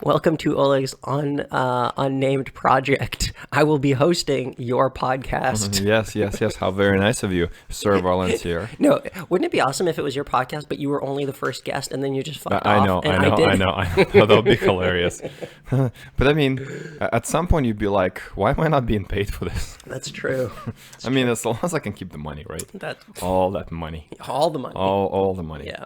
Welcome to Oleg's unnamed project. I will be hosting your podcast. Yes. How very nice of you, Sir Volunteer. No, wouldn't it be awesome if it was your podcast, but you were only the first guest and then you just fucked I off? know. That would be hilarious. But I mean, at some point you'd be like, why am I not being paid for this? That's true. I mean, as long as I can keep the money, right? All that money. All the money. All the money. Yeah.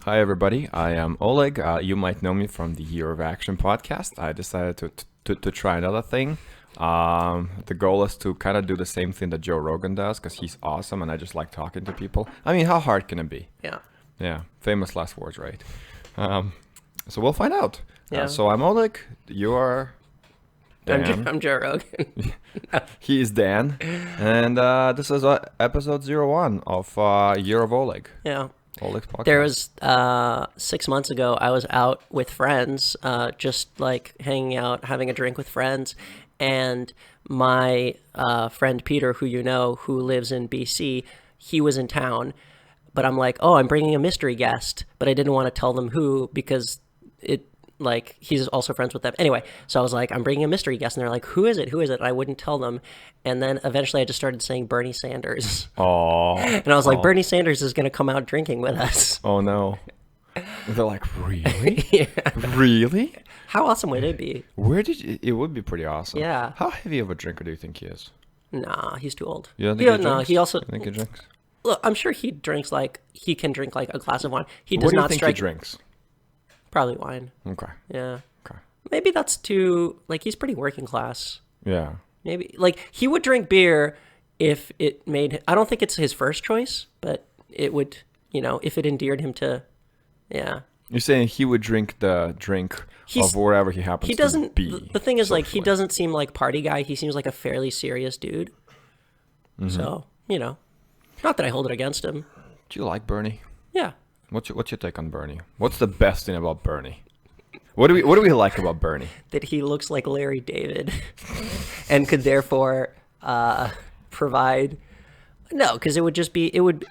Hi, everybody. I am Oleg. You might know me from the Year of Action podcast. I decided to try another thing. The goal is to kind of do the same thing that Joe Rogan does because he's awesome and I just like talking to people. I mean, how hard can it be? Yeah. Yeah. Famous last words, right? So we'll find out. Yeah. So I'm Oleg. You are Dan. I'm Joe Rogan. He is Dan. And this is episode 01 of Year of Oleg. Yeah. Oleg's podcast. There was 6 months ago, I was out with friends, just like hanging out, having a drink with friends. And my friend Peter, who you know, who lives in BC, he was in town. But I'm like, oh, I'm bringing a mystery guest. But I didn't want to tell them who because he's also friends with them. Anyway, so I was like, I'm bringing a mystery guest. And they're like, who is it? And I wouldn't tell them. And then eventually I just started saying Bernie Sanders. Oh. And I was like, Bernie Sanders is going to come out drinking with us. Oh, no. They're like, really? Yeah. Really? How awesome would it be? It would be pretty awesome. Yeah. How heavy of a drinker do you think he is? Nah, he's too old. You don't think he drinks? No, he also... You think he drinks? Look, I'm sure he drinks he can drink like a glass of wine. He does What do you not think strike... he drinks? Probably wine. Okay. Yeah. Okay. Maybe that's too... he's pretty working class. Yeah. Maybe... he would drink beer if it made... I don't think it's his first choice, but it would, if it endeared him to... Yeah. You're saying he would drink the drink of wherever he happens to be. The thing is, he doesn't seem like party guy. He seems like a fairly serious dude. Mm-hmm. So, not that I hold it against him. Do you like Bernie? Yeah. What's your take on Bernie? What's the best thing about Bernie? What do we like about Bernie? That he looks like Larry David and could therefore provide... No, because it would just be... It would...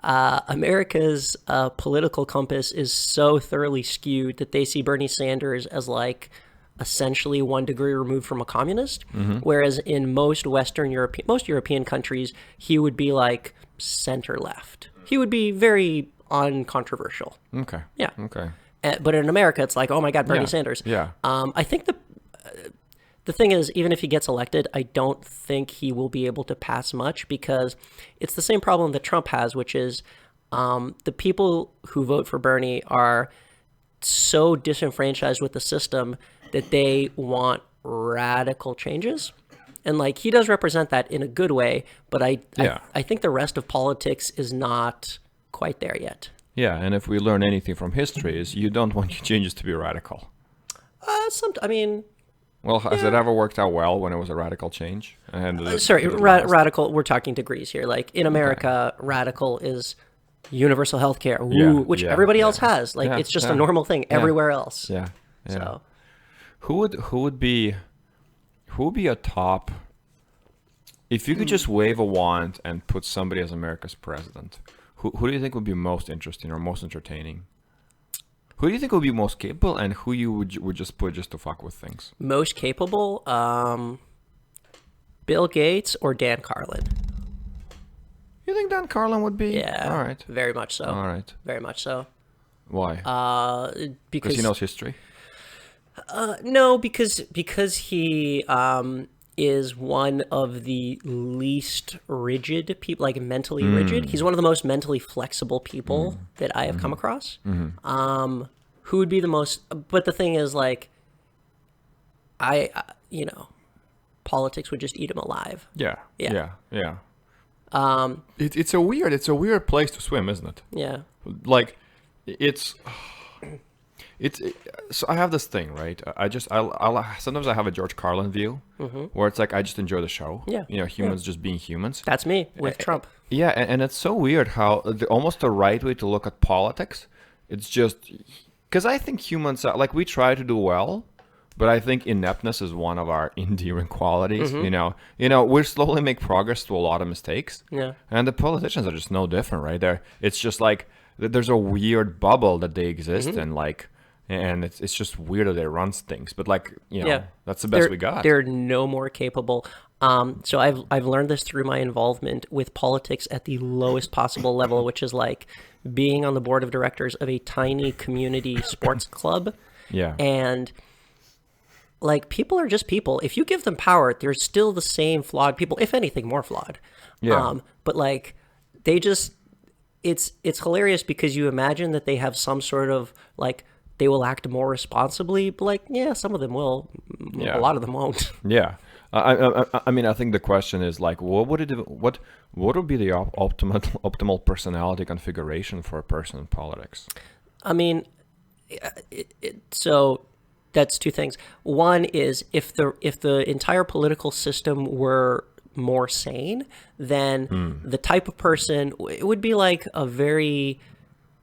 America's political compass is so thoroughly skewed that they see Bernie Sanders as essentially 1 degree removed from a communist, whereas in most European countries, he would be center left. He would be very uncontroversial. Okay. Yeah. Okay. But in America, it's oh my God, Bernie Sanders. Yeah. I think the thing is, even if he gets elected, I don't think he will be able to pass much because it's the same problem that Trump has, which is the people who vote for Bernie are so disenfranchised with the system that they want radical changes. And he does represent that in a good way, but I think the rest of politics is not quite there yet. Yeah, and if we learn anything from history is you don't want your changes to be radical. Well, has it ever worked out well when it was a radical change? Radical, we're talking degrees here. In America, radical is universal health care, which everybody else has. It's just a normal thing everywhere else. Yeah. So, who would be a top, if you could just wave a wand and put somebody as America's president, who do you think would be most interesting or most entertaining? Who do you think would be most capable, and who you would just put just to fuck with things? Most capable, Bill Gates or Dan Carlin? You think Dan Carlin would be? Yeah. All right. Very much so. All right. Very much so. Why? Because he knows history. No, because he is one of the least rigid people, mentally rigid. He's one of the most mentally flexible people that I have come across. Who would be the most? But the thing is, politics would just eat him alive. Yeah. It's a weird place to swim, isn't it? Yeah. So I have this thing, right? I sometimes I have a George Carlin view, where it's I just enjoy the show. Yeah. Humans just being humans. That's me with Trump. Yeah, and it's so weird how almost the right way to look at politics. It's just because I think humans are we try to do well, but I think ineptness is one of our endearing qualities. We slowly make progress through a lot of mistakes. Yeah. And the politicians are just no different, right? It's just there's a weird bubble that they exist in, like, and it's just weird that they run things. But like, that's the best we got. They're no more capable. So I've learned this through my involvement with politics at the lowest possible level, which is like being on the board of directors of a tiny community sports club. Yeah. And like, people are just people. If you give them power, they're still the same flawed people, if anything, more flawed. Yeah. But like, they just, it's hilarious because you imagine that they have some sort of like, they will act more responsibly, but like, yeah, some of them will. Yeah. A lot of them won't. Yeah. I mean, I think the question is like, what would be the optimal personality configuration for a person in politics? I mean, so that's two things. One is if the entire political system were more sane, then the type of person, it would be like a very,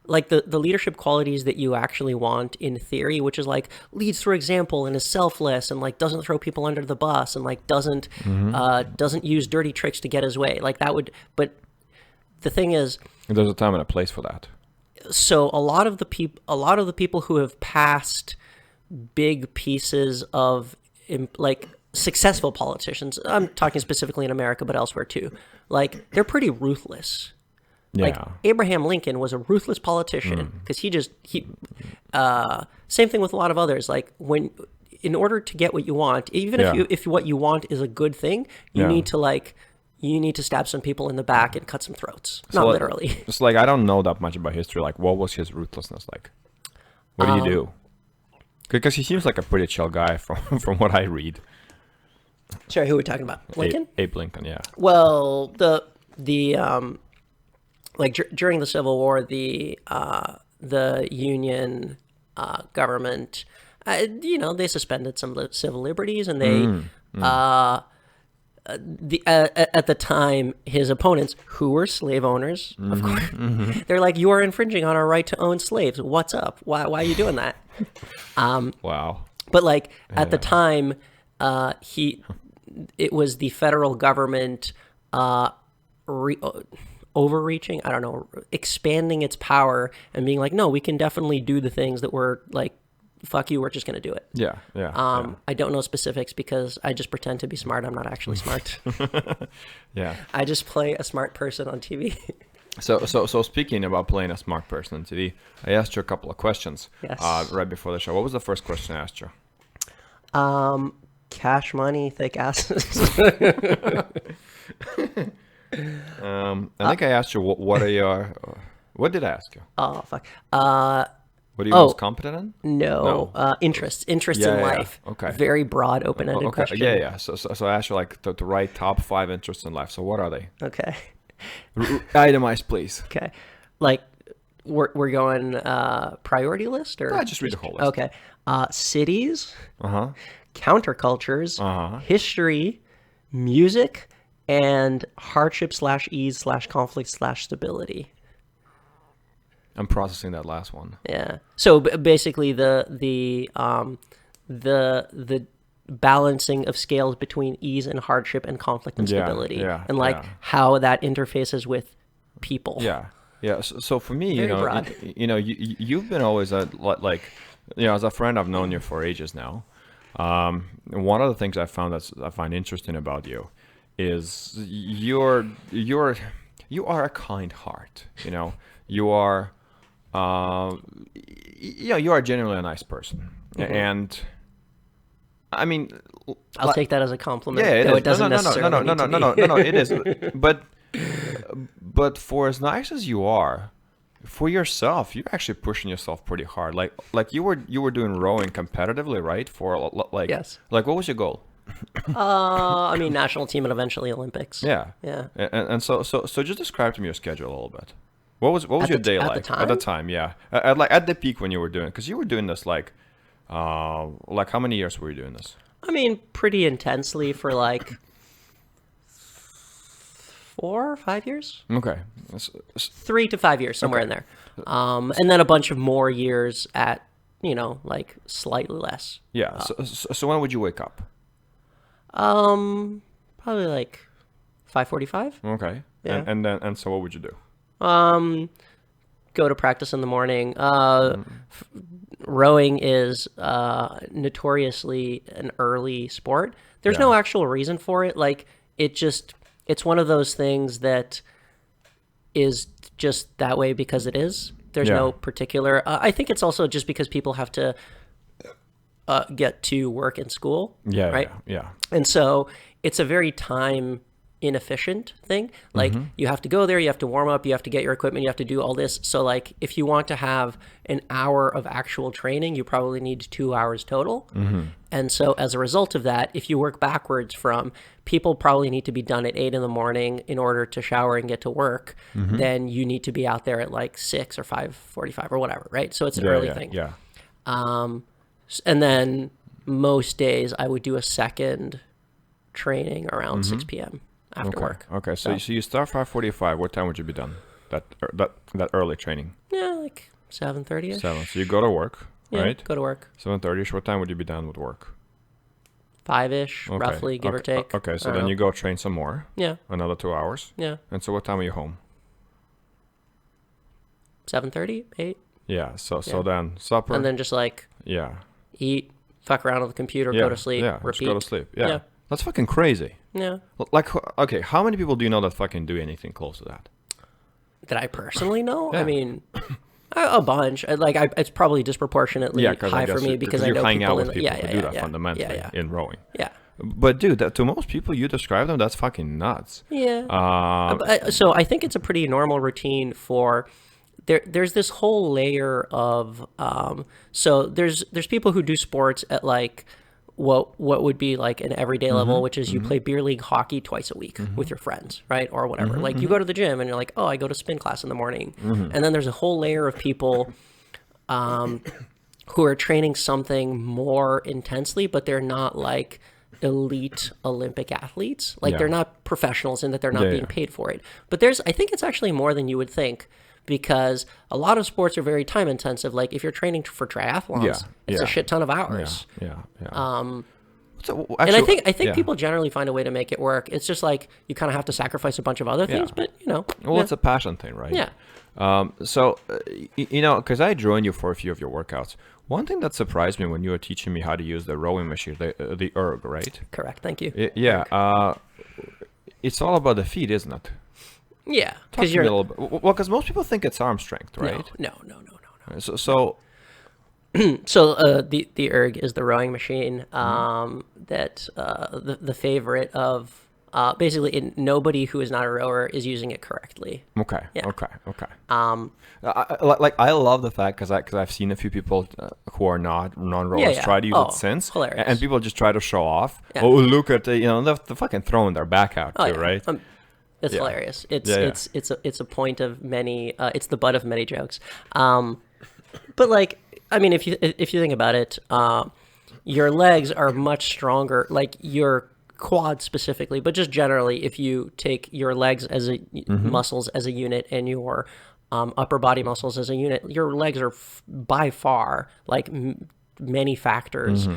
like the leadership qualities that you actually want in theory, which is like leads through example and is selfless and like doesn't throw people under the bus and like doesn't use dirty tricks to get his way. Like that would, but the thing is, there's a time and a place for that. So a lot of the people who have passed big pieces of like successful politicians, I'm talking specifically in America, but elsewhere too, like they're pretty ruthless. Yeah. Like Abraham Lincoln was a ruthless politician because same thing with a lot of others. Like in order to get what you want, even if what you want is a good thing, you need to stab some people in the back and cut some throats. So Not literally. It's like, I don't know that much about history. Like, what was his ruthlessness like? What did he do? Because he seems like a pretty chill guy from what I read. Sorry, who are we talking about? Lincoln? Abe Lincoln, yeah. Well, the like during the Civil War, the Union government, they suspended some civil liberties, and they at the time, his opponents, who were slave owners, of course, they're like, "You are infringing on our right to own slaves. What's up? Why are you doing that?" Wow. But like at the time, it was the federal government overreaching, I don't know, expanding its power and being like, no, we can definitely do the things that we're like, fuck you, we're just going to do it. Yeah. I don't know specifics because I just pretend to be smart. I'm not actually smart. Yeah. I just play a smart person on TV. So speaking about playing a smart person on TV, I asked you a couple of questions right before the show. What was the first question I asked you? Cash money, thick asses. I think I asked you what are your what did I ask you? Oh fuck. What are you most competent in? No. Interests in life. Okay. Very broad, open-ended question. Yeah. So I asked you like to write top 5 interests in life. So what are they? Okay. Itemize, please. Okay. Like we're going priority list or just read the whole list. Okay. Cities. Uh-huh. Countercultures. Uh-huh. History, music, and hardship / ease / conflict / stability. I'm processing that last one. Yeah. So basically, the balancing of scales between ease and hardship and conflict and stability, and how that interfaces with people. Yeah. So for me, Very broad. you've been always as a friend, I've known you for ages now. One of the things I find interesting about you is you are a kind heart. You are. You are genuinely a nice person, and I mean, I'll take that as a compliment. Yeah, it doesn't necessarily need to be. No, it is. But for as nice as you are, for yourself, you're actually pushing yourself pretty hard. Like you were doing rowing competitively, right? Yes. Like, what was your goal? I mean, national team and eventually Olympics. Yeah. And so just describe to me your schedule a little bit. What was your day like at the time? Yeah, at the peak when you were doing, because you were doing this like how many years were you doing this? I mean, pretty intensely for like 4 or 5 years. Okay, 3 to 5 years, somewhere in there, and then a bunch of more years at like slightly less. Yeah. So when would you wake up? Probably like 5:45. Okay. Yeah. And so what would you do? go to practice in the morning. Rowing is notoriously an early sport. There's no actual reason for it. Like, it's one of those things that is just that way because it is. There's no particular. I think it's also just because people have to get to work and school. Yeah. Right. Yeah. And so it's a very time inefficient thing. Like, you have to go there, you have to warm up, you have to get your equipment, you have to do all this. So like, if you want to have an hour of actual training, you probably need 2 hours total. And so as a result of that, if you work backwards from people probably need to be done at 8 in the morning in order to shower and get to work, then you need to be out there at like 6 or 5:45 or whatever, right? So it's an early thing. Yeah. And then most days I would do a second training around 6 p.m. after work. Okay. So you start 5:45. What time would you be done? That early training. Yeah, like 7:30ish. 7. So you go to work, right? Go to work. 7:30ish. What time would you be done with work? 5ish, roughly, give or take. Okay. So then you go train some more. Yeah. Another 2 hours. Yeah. And so what time are you home? 7:30, 8. Yeah. So then supper. And then just like eat, fuck around on the computer, go to sleep, repeat. Just go to sleep. Yeah. That's fucking crazy. Yeah. Like, okay, how many people do you know that fucking do anything close to that? That I personally know? I mean, a bunch. It's probably disproportionately high for me because I know hang people out with people who do that fundamentally in rowing. Yeah. But dude, to most people you describe them, that's fucking nuts. Yeah. So I think it's a pretty normal routine for. There's this whole layer of so there's people who do sports at like what would be like an everyday level, which is you play beer league hockey twice a week with your friends, right? Or whatever. Like you go to the gym and you're like, oh, I go to spin class in the morning. And then there's a whole layer of people who are training something more intensely, but they're not like elite Olympic athletes. Like they're not professionals in that they're not being paid for it. But I think it's actually more than you would think, because a lot of sports are very time intensive. Like if you're training for triathlons, it's a shit ton of hours. So, actually, and I think people generally find a way to make it work. It's just like you kind of have to sacrifice a bunch of other things, but you know. Well, it's a passion thing, right? Yeah. So, you know, because I joined you for a few of your workouts. One thing that surprised me when you were teaching me how to use the rowing machine, the erg, right? Correct. Thank you. Yeah. It's all about the feet, isn't it? Yeah. Talk to me a little bit. Well, because most people think it's arm strength, right? No. So the erg is the rowing machine that the favorite of basically nobody who is not a rower is using it correctly. Okay. I love the fact because I've seen a few people who are not non-rowers try to use it since, hilarious. And people just try to show off. Oh, look at they're fucking throwing their back out too, right? It's hilarious. It's a point of many. It's the butt of many jokes. But like, I mean, if you think about it, your legs are much stronger. Like your quad specifically, but just generally, if you take your legs as muscles as a unit and your upper body muscles as a unit, your legs are by far like many factors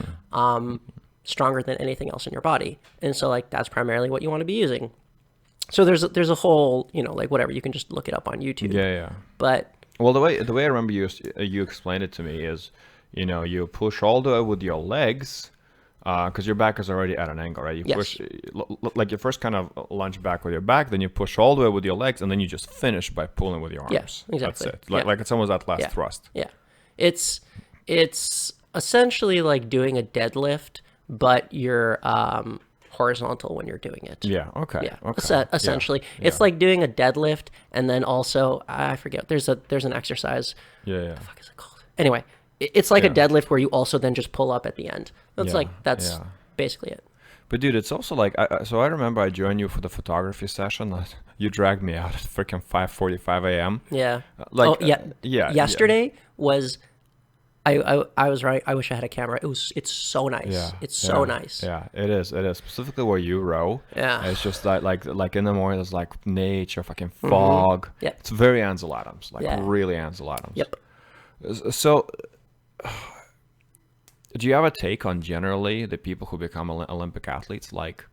stronger than anything else in your body, and so like that's primarily what you want to be using. So there's a whole, you know, like whatever, you can just look it up on YouTube. Yeah. But well, the way I remember you explained it to me is, you know, you push all the way with your legs, because your back is already at an angle, right? You push, like you first kind of lunge back with your back, then you push all the way with your legs, and then you just finish by pulling with your arms. Yes, exactly. That's it. Like it's almost that last thrust. Yeah, it's essentially like doing a deadlift, but you're horizontal when you're doing it. Yeah. Okay. Yeah. Essentially, it's like doing a deadlift, and then also I forget. There's an exercise. Yeah. What the fuck is it called? Anyway, it's like a deadlift where you also then just pull up at the end. That's basically it. But dude, it's also like so I remember I joined you for the photography session. You dragged me out at freaking 5:45 a.m. Yeah. Yesterday was. I was right. I wish I had a camera. It's so nice. Yeah, it's so nice. Yeah, it is. Specifically where you row. Yeah. It's just like in the morning there's like nature, fucking fog. Yeah. It's very Ansel Adams. Really Ansel Adams. Yep. So do you have a take on generally the people who become Olympic athletes? Like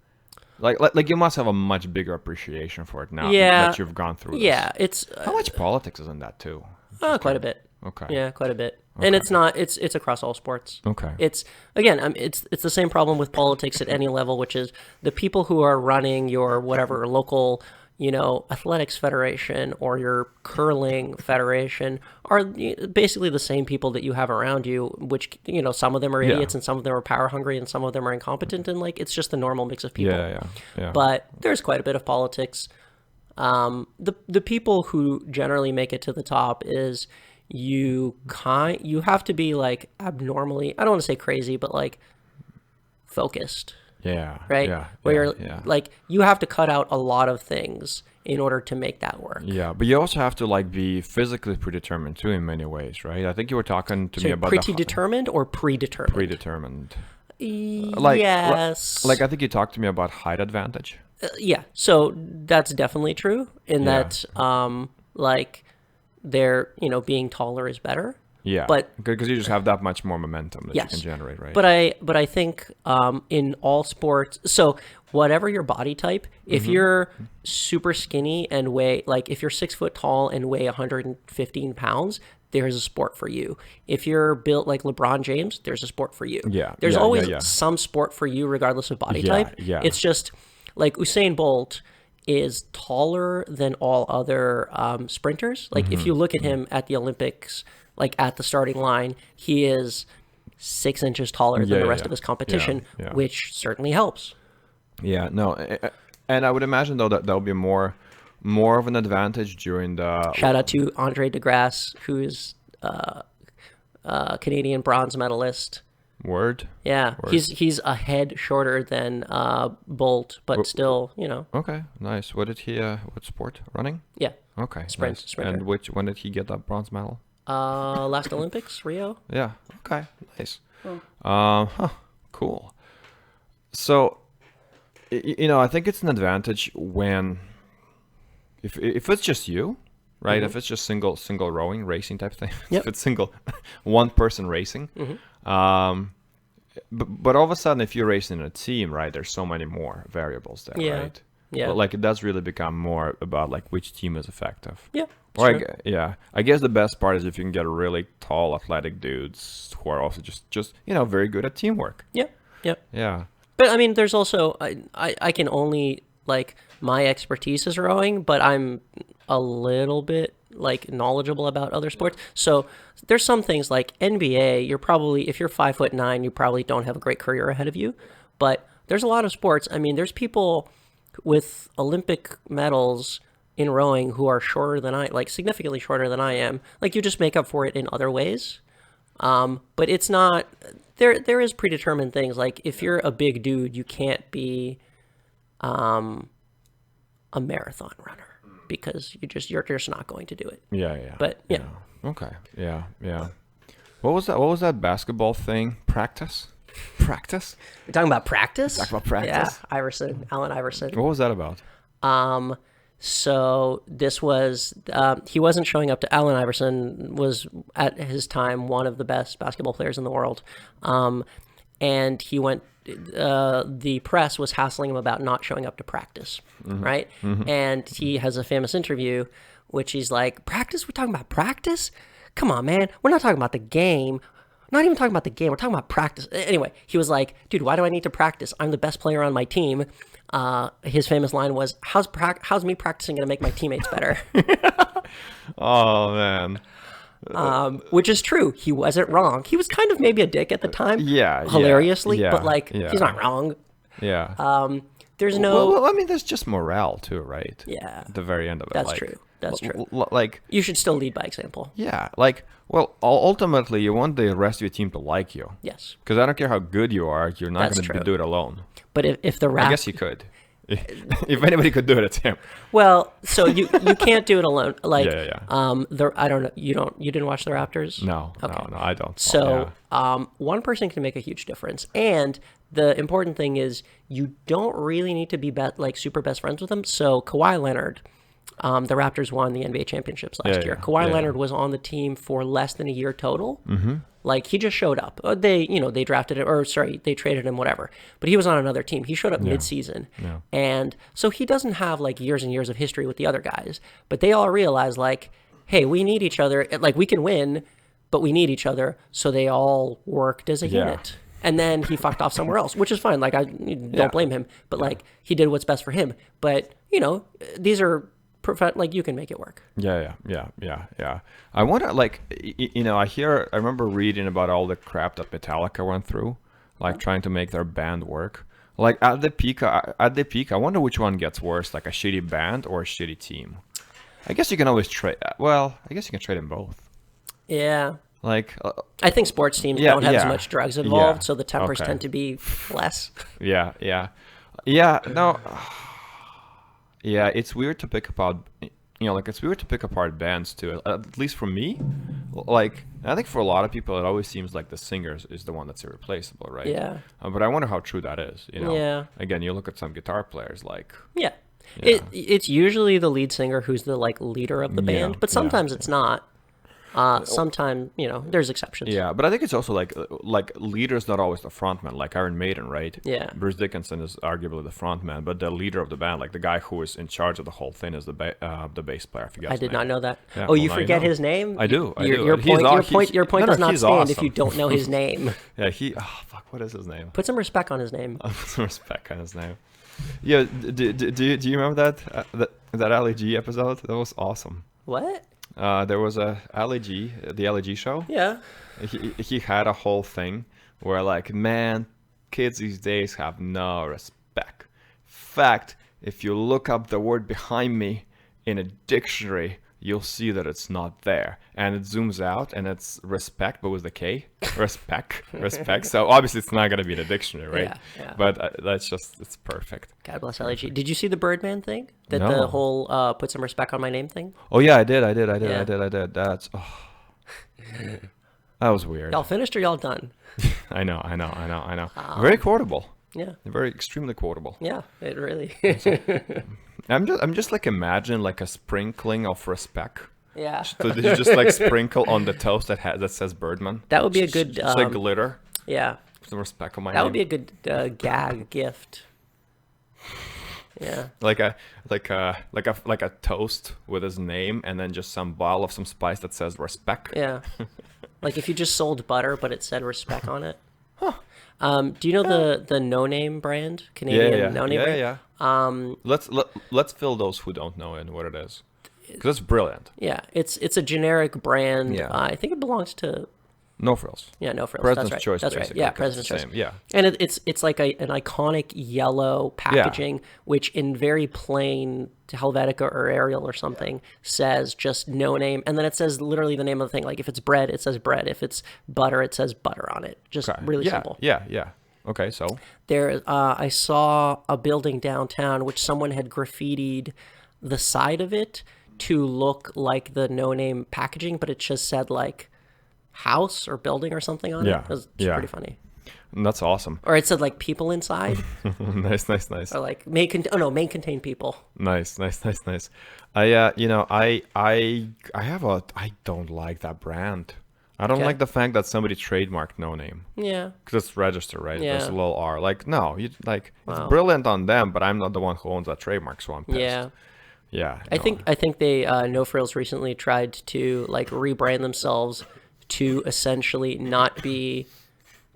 you must have a much bigger appreciation for it now that you've gone through this. Yeah, it's how much politics is in that too? Quite a bit. Okay. Yeah, quite a bit. And it's not. It's across all sports. Okay. It's again. It's the same problem with politics at any level, which is the people who are running your whatever local, athletics federation or your curling federation are basically the same people that you have around you. Which some of them are idiots and some of them are power hungry and some of them are incompetent, and like it's just the normal mix of people. Yeah. But there's quite a bit of politics. The people who generally make it to the top is you have to be like abnormally, I don't want to say crazy, but like focused. Yeah. Right? Yeah. Where yeah, you're like you have to cut out a lot of things in order to make that work. Yeah, but you also have to like be physically predetermined too in many ways, right? I think you were talking to me about predetermined or predetermined? Predetermined. Yes. Like I think you talked to me about height advantage. Yeah. So that's definitely true in that like they're, being taller is better. Yeah. But because you just have that much more momentum that you can generate, right? But I think in all sports, so whatever your body type, if you're super skinny and if you're 6 foot tall and weigh 115 pounds, there's a sport for you. If you're built like LeBron James, there's a sport for you. Yeah. There's always some sport for you regardless of body type. Yeah. It's just like Usain Bolt is taller than all other sprinters. Like if you look at him at the Olympics, like at the starting line, he is 6 inches taller than the rest of his competition, which certainly helps. Yeah, no, and I would imagine though that there'll be more of an advantage during the shout out to Andre DeGrasse, who is Canadian bronze medalist. Word. Yeah, he's a head shorter than Bolt, but still, Okay, nice. What did he? What sport? Running. Yeah. Okay. Sprinter. And when did he get that bronze medal? Last Olympics, Rio. Yeah. Okay. Nice. Cool. So, I think it's an advantage when, if it's just you, right? If it's just single rowing racing type thing. Yep. If it's single, one person racing. But all of a sudden, if you're racing in a team, right? There's so many more variables there, right? Yeah. But like it does really become more about like which team is effective. Yeah. Or I guess the best part is if you can get really tall, athletic dudes who are also just very good at teamwork. Yeah. Yeah. Yeah. But I mean, there's also I can only like my expertise is rowing, but I'm a little bit like knowledgeable about other sports. So there's some things like NBA. You're probably if you're 5'9", you probably don't have a great career ahead of you. But there's a lot of sports. I mean, there's people with Olympic medals in rowing who are shorter than significantly shorter than I am. Like you just make up for it in other ways. But it's not there is predetermined things. Like if you're a big dude, you can't be a marathon runner because you're just not going to do it. Yeah. But yeah. Okay. Yeah. What was that basketball thing? Practice? We're talking about practice? Talk about practice. Yeah, Allen Iverson. What was that about? So this was, he wasn't showing up to, Allen Iverson was at his time one of the best basketball players in the world. And he went, the press was hassling him about not showing up to practice, right? And he has a famous interview, which he's like, practice? We're talking about practice? Come on, man. We're not talking about the game. Not even talking about the game. We're talking about practice. Anyway, he was like, dude, why do I need to practice? I'm the best player on my team. His famous line was, how's me practicing going to make my teammates better? Oh, man. Which is true. He wasn't wrong. He was kind of maybe a dick at the time. Yeah. Hilariously. Yeah, but like, he's not wrong. Yeah. There's no... Well, I mean, there's just morale too, right? Yeah. At the very end of it. That's true. That's true. Like... You should still lead by example. Yeah. Like, well, ultimately, you want the rest of your team to like you. Yes. Because I don't care how good you are, you're not going to do it alone. But if the I guess you could. If anybody could do it, it's him. Well, so you can't do it alone. Like, Yeah. I don't know. You didn't watch the Raptors? No, okay. No, I don't. So, one person can make a huge difference. And the important thing is you don't really need to be super best friends with them. So Kawhi Leonard, the Raptors won the NBA championships last year. Kawhi Leonard was on the team for less than a year total. Like he just showed up. They drafted it, they traded him, whatever. But he was on another team. He showed up mid-season, and so he doesn't have like years and years of history with the other guys. But they all realized like, hey, we need each other. Like, we can win, but we need each other. So they all worked as a unit. And then he fucked off somewhere else, which is fine. Like, I don't blame him. But, like, he did what's best for him. But, you know, these are, like, you can make it work. Yeah. I wonder, like, you know, I remember reading about all the crap that Metallica went through, like, trying to make their band work. Like, at the peak, I wonder which one gets worse, like a shitty band or a shitty team. I guess you can always trade. Well, I guess you can trade them both. Yeah. Like, I think sports teams don't have as much drugs involved, so the tempers tend to be less. Yeah. No. Yeah, it's weird to pick apart. You know, like, it's weird to pick apart bands too. At least for me, like, I think for a lot of people, it always seems like the singer is the one that's irreplaceable, right? Yeah. But I wonder how true that is. You know. Yeah. Again, you look at some guitar players, like. Yeah. It's usually the lead singer who's the, like, leader of the band, but sometimes it's not. Sometimes, you know, there's exceptions. Yeah, but I think it's also like leader's not always the frontman, like Iron Maiden, right? Yeah. Bruce Dickinson is arguably the frontman, but the leader of the band, like the guy who is in charge of the whole thing, is the bass player. I forget. I did not know that. Yeah, oh, you forget his name? I do. Your point does not stand if you don't know his name. Yeah, what is his name? Put some respect on his name. Put some respect on his name. Yeah, do you remember that Ali G episode? That was awesome. What? There was the Ali G show. Yeah. He had a whole thing where, like, man, kids these days have no respect. Fact, if you look up the word behind me in a dictionary, you'll see that it's not there. And it zooms out and it's respect, but with the K. Respect. So obviously it's not going to be in a dictionary, right? Yeah. But it's perfect. God bless LG. Did you see the Birdman thing? The whole put some respect on my name thing? Oh yeah, I did. That's that was weird. Y'all finished or y'all done? I know. Very quotable. Yeah. Very extremely quotable. Yeah, it really. I'm just like, imagine like a sprinkling of respect. Yeah. So did you just like sprinkle on the toast that says Birdman? That would be a good. Just like glitter. Yeah. Some respect on my name. That would be a good gag gift. Yeah. Like a toast with his name, and then just some bottle of some spice that says respect. Yeah. Like if you just sold butter, but it said respect on it. Huh. Do you know the No Name brand, Canadian No Name brand? Yeah. Let's fill those who don't know in what it is, because it's brilliant. Yeah, it's a generic brand. Yeah. I think it belongs to No Frills. Yeah, No Frills. President's That's right. Choice. That's right. Yeah, President's Choice. Yeah. And it's like an iconic yellow packaging, which in very plain Helvetica or Arial or something says just No Name, and then it says literally the name of the thing. Like if it's bread, it says bread. If it's butter, it says butter on it. Just really simple. Yeah. Okay, so there, I saw a building downtown which someone had graffitied the side of it to look like the No Name packaging, but it just said like house or building or something on it. It was pretty funny. That's awesome. Or it said like people inside. Nice. Or like may contain people. Nice. I don't like that brand. I don't like the fact that somebody trademarked No Name. Yeah. Because it's registered, right? Yeah. There's a little R. Like, no, it's brilliant on them, but I'm not the one who owns that trademark, so I'm pissed. Yeah. Yeah. I think they No Frills recently tried to like rebrand themselves to essentially not be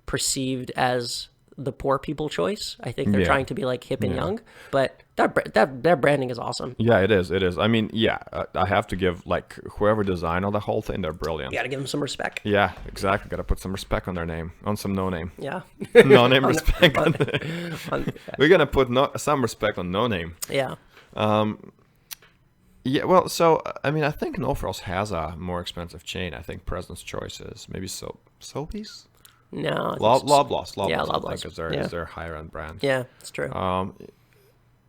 perceived as the poor people choice. I think they're trying to be like hip and young, but that branding is awesome. Yeah, it is. I mean, I have to give like whoever designed all the whole thing, they're brilliant. You gotta give them some respect. Yeah, exactly. Gotta put some respect on their name, on some No Name. Yeah. No Name respect. We're gonna put some respect on No Name. Yeah. Yeah, well, so, I mean, I think No Frills has a more expensive chain. I think President's Choice is maybe Sobeys? No. Loblaws. Yeah, I Loblaws. think is their higher end brand. Yeah, it's true. Oh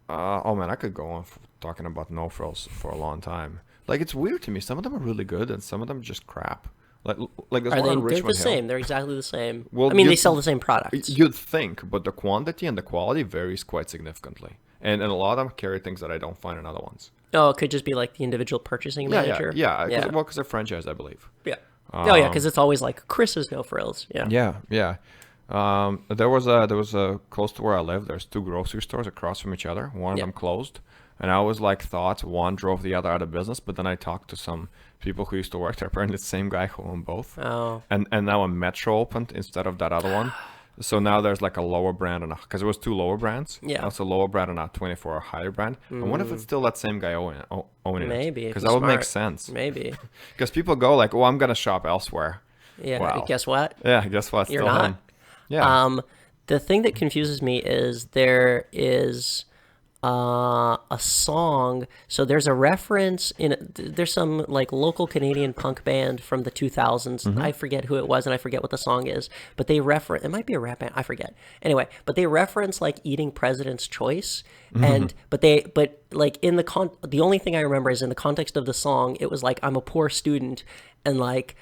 man, I could go on talking about No Frills for a long time. Like, it's weird to me. Some of them are really good, and some of them are just crap. Like there's one on Richmond Hill. They're the same. They're exactly the same. Well, I mean, they sell the same products. You'd think, but the quantity and the quality varies quite significantly. And a lot of them carry things that I don't find in other ones. Oh, it could just be like the individual purchasing manager. Yeah. Because they're franchised, I believe. Yeah. Because it's always like Chris's No Frills. Yeah. Yeah. There was a close to where I live. There's two grocery stores across from each other. One of them closed. And I always like thought one drove the other out of business, but then I talked to some people who used to work there. Apparently, it's the same guy who owned both. Oh. And now a Metro opened instead of that other one. So now there's like a lower brand, and because it was two lower brands. Yeah. Now it's a lower brand and a 24 higher brand. I wonder if it's still that same guy owning it. Maybe. Because that would make sense. Maybe. Because people go like, oh, I'm going to shop elsewhere. Yeah. Wow. Guess what? Yeah, guess what? You're Still not. him. Yeah. The thing that confuses me is there is a song. So there's a reference there's some like local Canadian punk band from the 2000s. I forget who it was and I forget what the song is, but they reference, it might be a rap band, I forget. Anyway, but they reference like eating President's Choice, and but like in the only thing I remember is in the context of the song, it was like, I'm a poor student, and like,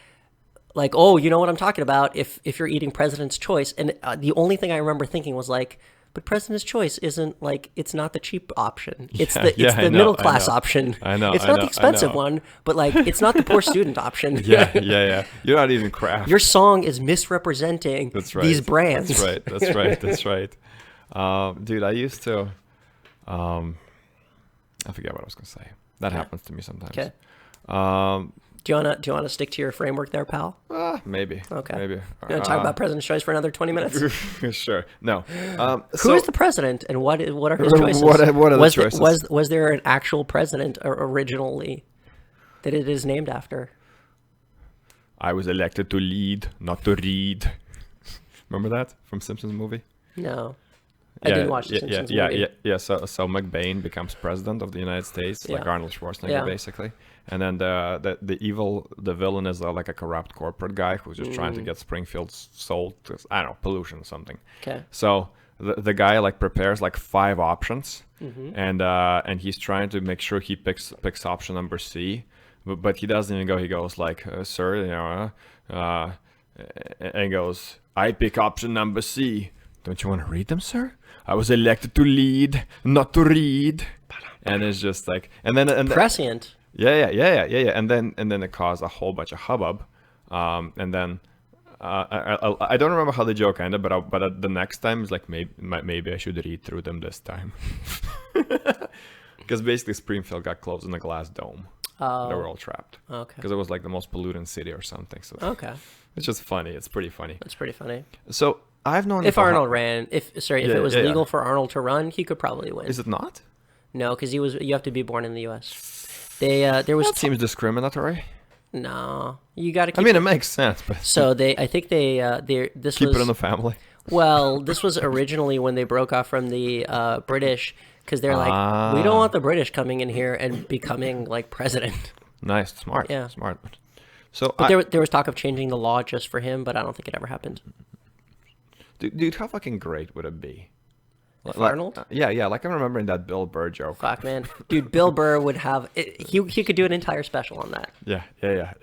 oh, you know what I'm talking about if you're eating President's Choice. And the only thing I remember thinking was like, but President's Choice isn't like, it's not the cheap option. It's the middle class option. I know. It's not the expensive one, but like, it's not the poor student option. Yeah. You're not eating craft. Your song is misrepresenting these brands. That's right. Dude, I used to, I forget what I was going to say. That happens to me sometimes. Okay. Do you wanna stick to your framework there, pal? Maybe. Okay. Maybe. You want to talk about President's Choice for another 20 minutes? Sure. No. Who is the president, and what are his choices? What are the choices? Was there an actual president originally that it is named after? I was elected to lead, not to read. Remember that from Simpsons movie? No. I didn't watch the Simpsons movie. Yeah. So McBain becomes president of the United States, like Arnold Schwarzenegger, basically. And then the villain is like a corrupt corporate guy who's just trying to get Springfield sold to, I don't know, pollution or something. Okay. So the guy like prepares like 5 options, and he's trying to make sure he picks option number C, but he doesn't even go. He goes like, sir, you know, and he goes, I pick option number C. Don't you want to read them, sir? I was elected to lead, not to read. And it's just like, and then prescient. Yeah. And then it caused a whole bunch of hubbub. And then I don't remember how the joke ended, but the next time it's like maybe I should read through them this time. Because basically Springfield got closed in a glass dome. They were all trapped. Okay. Because it was like the most pollutant city or something. So okay. It's just funny. It's pretty funny. That's pretty funny. So I've known if Arnold ran, if it was legal for Arnold to run, he could probably win. Is it not? No, because you have to be born in the U.S. There was that seems discriminatory. No, you got to. I mean, it makes sense, but so I think this keep was, it in the family. Well, this was originally when they broke off from the British, because they're like, we don't want the British coming in here and becoming like president. Nice, smart, yeah, smart. So there was talk of changing the law just for him, but I don't think it ever happened. Dude, how fucking great would it be? If Arnold? Yeah. Like I'm remembering that Bill Burr joke. Fuck, man. Dude, Bill Burr would have... He could do an entire special on that. Yeah.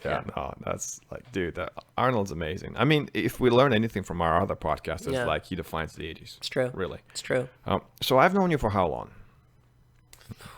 No, that's like... Dude, Arnold's amazing. I mean, if we learn anything from our other podcast, it's like he defines the 80s. It's true. Really. It's true. So I've known you for how long?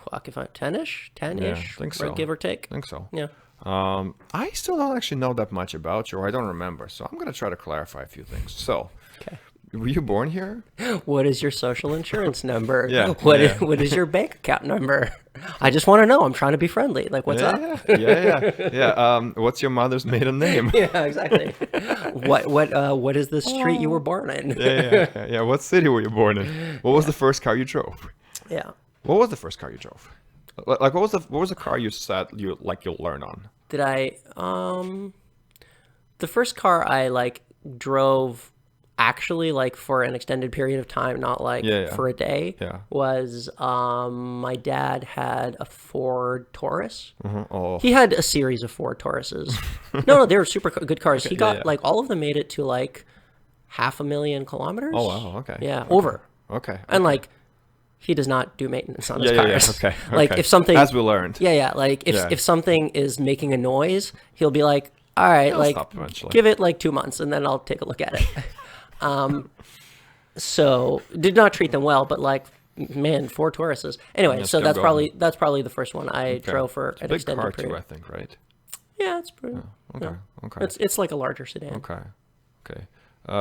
Fuck, if 10-ish? 10-ish? Yeah, I think so. Give or take? I think so. Yeah. I still don't actually know that much about you, or I don't remember. So I'm going to try to clarify a few things. So... Okay. Were you born here? What is your social insurance number? Yeah. What is your bank account number? I just want to know. I'm trying to be friendly. Like, what's up? Yeah. What's your mother's maiden name? Yeah, exactly. What is the street you were born in? Yeah. What city were you born in? What was the first car you drove? Yeah. What was the first car you drove? Like, what was the car you said you'll learn on? Did I? The first car I drove. Actually, for an extended period of time, not for a day, was my dad had a Ford Taurus. Oh. He had a series of Ford Tauruses. No, they were super good cars. He got all of them made it to 500,000 kilometers. Oh wow, okay. Yeah, over. Okay. And he does not do maintenance on his cars. Okay. If something, as we learned. Yeah. If something is making a noise, he'll be like, all right, give it 2 months and then I'll take a look at it. So did not treat them well, but man, 4 Tauruses. Anyway, so that's probably the first one I drove for an extended period. Big car too, I think, right? Yeah, it's pretty. Okay. It's like a larger sedan. Okay.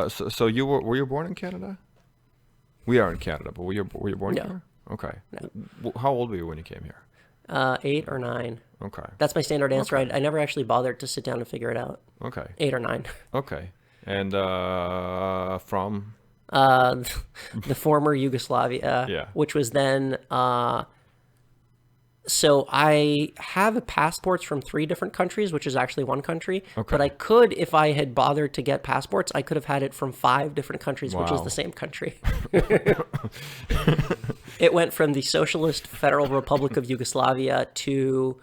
So were you born in Canada? We are in Canada, but were you born here? Okay. How old were you when you came here? 8 or 9. Okay. That's my standard answer. I never actually bothered to sit down and figure it out. Okay. 8 or 9. Okay. And from? The former Yugoslavia, Yeah. which was then. So I have passports from 3 different countries, which is actually one country. Okay. But I could, if I had bothered to get passports, I could have had it from 5 different countries, which is Wow. the same country. It went from the Socialist Federal Republic of Yugoslavia to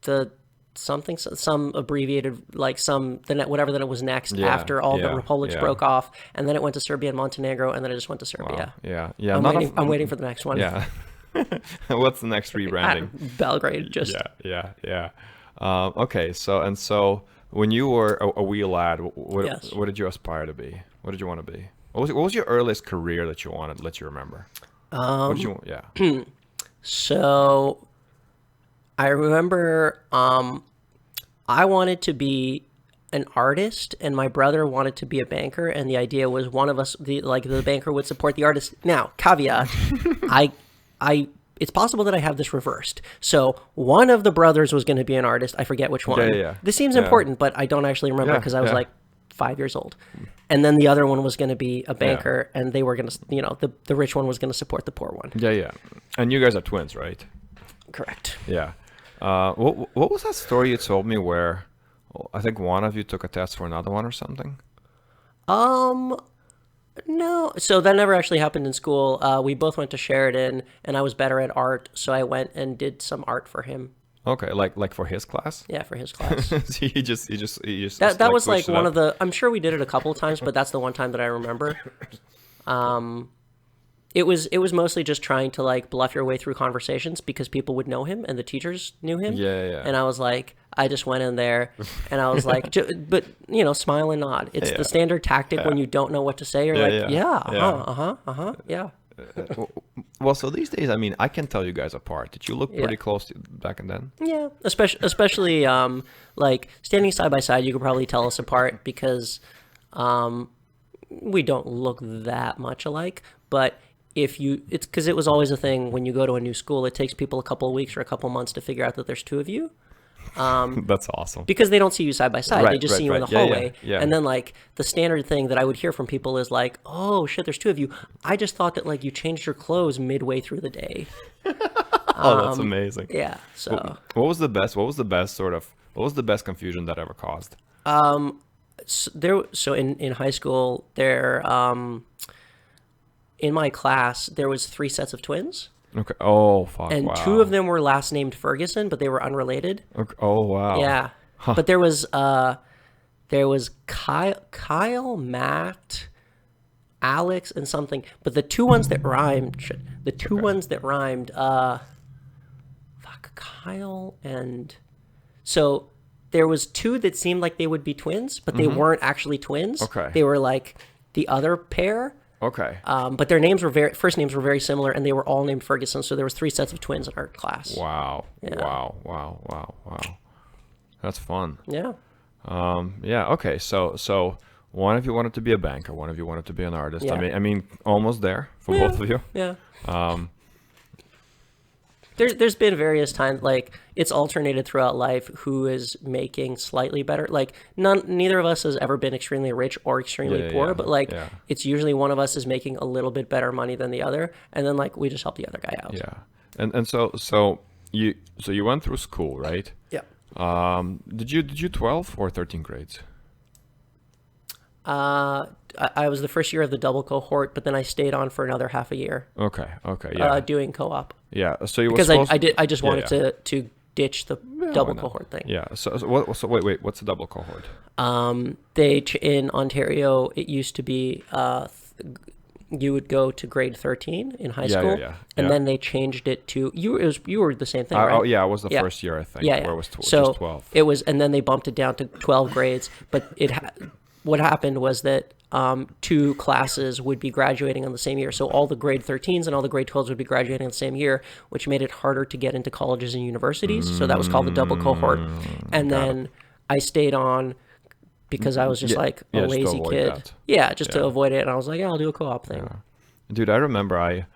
the some abbreviated, like whatever that it was next after all the republics broke off, and then it went to Serbia and Montenegro, and then it just went to Serbia. Wow. Yeah. I'm waiting for the next one. Yeah. What's the next rebranding? Belgrade. Just Yeah. Okay. So when you were a wee lad, Yes. what did you aspire to be? What did you want to be? What was your earliest career that you wanted? Let you remember. What did you want? Yeah. So I remember I wanted to be an artist, and my brother wanted to be a banker, and the idea was one of us, the banker, would support the artist. Now, caveat, it's possible that I have this reversed. So one of the brothers was going to be an artist. I forget which one. Yeah. This seems important, but I don't actually remember because I was like 5 years old. And then the other one was going to be a banker, and they were going to, the rich one was going to support the poor one. Yeah. And you guys are twins, right? Correct. Yeah. What was that story you told me where I think one of you took a test for another one or something? No. So that never actually happened in school. We both went to Sheridan, and I was better at art, so I went and did some art for him. Okay, like for his class? Yeah, for his class. So he just That was like switched it one up? of the. I'm sure we did it a couple of times, but that's the one time that I remember. It was mostly just trying to like bluff your way through conversations because people would know him and the teachers knew him. Yeah. And I was like, I just went in there and I was like, but smile and nod. It's the standard tactic when you don't know what to say. You're yeah. Well, so these days, I mean, I can tell you guys apart. Did you look pretty close back and then? Yeah, especially like standing side by side, you could probably tell us apart because we don't look that much alike. But it's because it was always a thing when you go to a new school. It takes people a couple of weeks or a couple of months to figure out that there's 2 of you. That's awesome. Because they don't see you side by side. They just see you in the hallway. Yeah. And then like the standard thing that I would hear from people is like, oh shit, there's 2 of you. I just thought that like you changed your clothes midway through the day. Oh, that's amazing. Yeah. So what was the best confusion that ever caused? So in high school there in my class there was 3 sets of twins. Okay. Oh, fuck. And wow. 2 of them were last named Ferguson, but they were unrelated. Okay. Oh, wow. Yeah. Huh. But there was Kyle, Matt, Alex, and something. But the 2 ones that rhymed, Kyle and so there was 2 that seemed like they would be twins, but they weren't actually twins. Okay. They were like the other pair. Okay. But their first names were very similar, and they were all named Ferguson. So there was 3 sets of twins in our class. Wow. Yeah. Wow. That's fun. Yeah. Yeah. Okay. So one of you wanted to be a banker. One of you wanted to be an artist. Yeah. I mean, almost there for both of you. Yeah. There's been various times, like, it's alternated throughout life who is making slightly better. Like, neither of us has ever been extremely rich or extremely poor, but, like, it's usually one of us is making a little bit better money than the other, and then, like, we just help the other guy out. Yeah. And so you went through school, right? Yeah. Did you 12 or 13 grades? I was the first year of the double cohort, but then I stayed on for another half a year. Okay, yeah. Doing co-op. Yeah, so you because I just wanted to ditch the double cohort thing. Yeah. So wait, what's the double cohort? In Ontario, it used to be you would go to grade 13 in high school, and then they changed it to you were the same thing, right? Oh yeah, it was the first year I think. Yeah. Where it was just 12. It was, and then they bumped it down to 12 grades. But what happened was that 2 classes would be graduating on the same year. So all the grade 13s and all the grade 12s would be graduating on the same year, which made it harder to get into colleges and universities. So that was called the double cohort. And then I stayed on because I was just like a lazy kid. That. Yeah, just to avoid it. And I was like, yeah, I'll do a co-op thing. Yeah. Dude, I remember I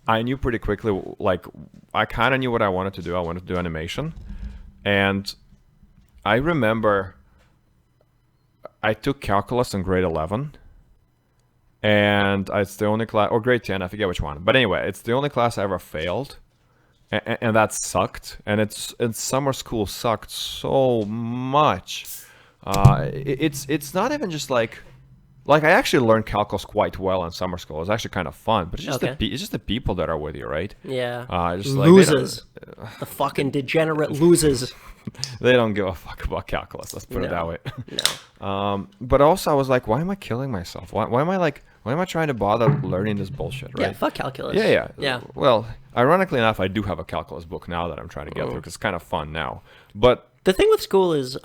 I knew pretty quickly, like, I kind of knew what I wanted to do. I wanted to do animation. And I remember I took calculus in grade 11. And it's the only class, or grade 10, I forget which one. But anyway, it's the only class I ever failed. And that sucked. And summer school sucked so much. It's not even just like I actually learned calculus quite well in summer school. It was actually kind of fun, but it's just it's just the people that are with you, right? Yeah. Just losers. The fucking degenerate losers. They don't give a fuck about calculus. Let's put it that way. No. But also I was like, why am I killing myself? Why am I trying to bother learning this bullshit, right? Yeah, fuck calculus. Yeah. Well, ironically enough, I do have a calculus book now that I'm trying to get through because it's kind of fun now. But the thing with school is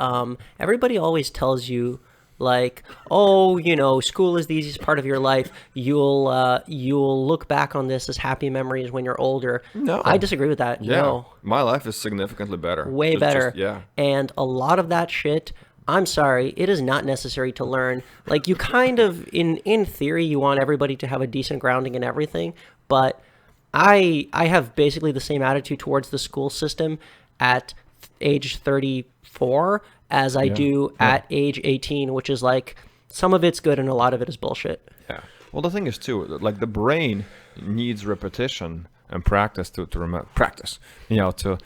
everybody always tells you, like, oh, you know, school is the easiest part of your life. You'll look back on this as happy memories when you're older. No. I disagree with that. Yeah. No. My life is significantly better. Way better. Yeah. And a lot of that shit, I'm sorry, it is not necessary to learn. Like, you kind of, in theory, you want everybody to have a decent grounding in everything, but I have basically the same attitude towards the school system at age 34 as I do at age 18, which is like, some of it's good and a lot of it is bullshit. Yeah. Well, the thing is too, like, the brain needs repetition and practice to remember to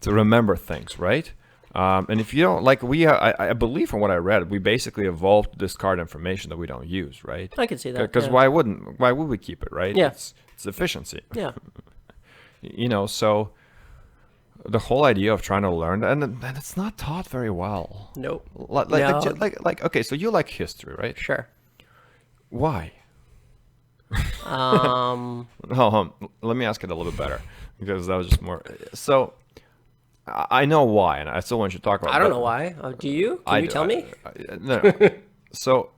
to remember things, right? And if you don't, like, I believe from what I read, we basically evolved to discard information that we don't use, right? I can see that. Because why would we keep it, right? Yeah. It's efficiency. Yeah. So the whole idea of trying to learn, and it's not taught very well. Nope. Like okay, so you like history, right? Sure. Why? Let me ask it a little bit better, because that was just more. So I know why, and I still want you to talk about it. I don't know why. Do you? Can you tell me? No. So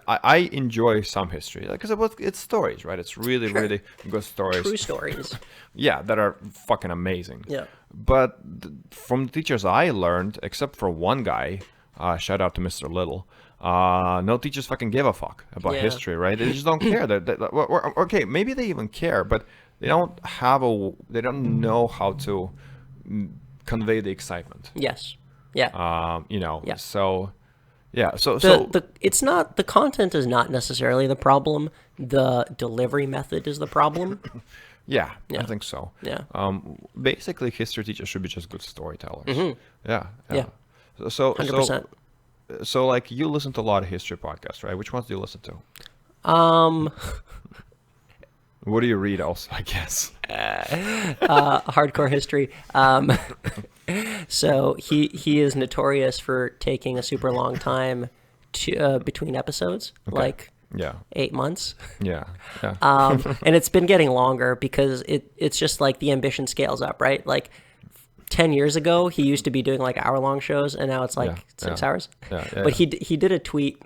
I enjoy some history because it's stories, right? It's really, really good stories. True stories. Yeah, that are fucking amazing. Yeah. But from the teachers I learned, except for one guy, shout out to Mr. Little, no teachers fucking give a fuck about history, right? They just don't care. Okay, maybe they even care, but they don't know how to convey the excitement. Yes. Yeah. So. Yeah, so it's not, the content is not necessarily the problem. The delivery method is the problem. Yeah, I think so. Yeah. Basically, history teachers should be just good storytellers. Mm-hmm. Yeah. So 100%. So like, you listen to a lot of history podcasts, right? Which ones do you listen to? What do you read also, I guess? Hardcore history. So he is notorious for taking a super long time to between episodes, like 8 months. Yeah. And it's been getting longer because it's just like the ambition scales up, right? Like 10 years ago, he used to be doing like hour-long shows, and now it's like 6 hours. But he did a tweet.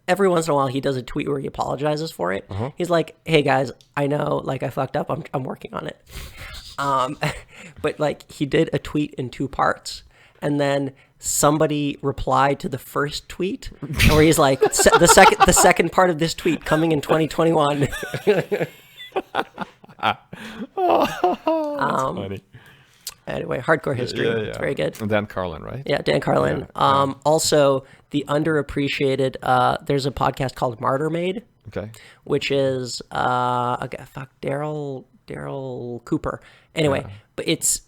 Every once in a while, he does a tweet where he apologizes for it. He's like, "Hey guys, I know, like, I fucked up. I'm working on it." But like, he did a tweet in 2 parts, and then somebody replied to the first tweet where he's like, the second part of this tweet coming in 2021. That's funny. Anyway, hardcore history. It's very good. And Dan Carlin, right? Yeah, Dan Carlin. Also, the underappreciated, there's a podcast called Martyr Made. Okay. Which is, Daryl Cooper. Anyway, but it's,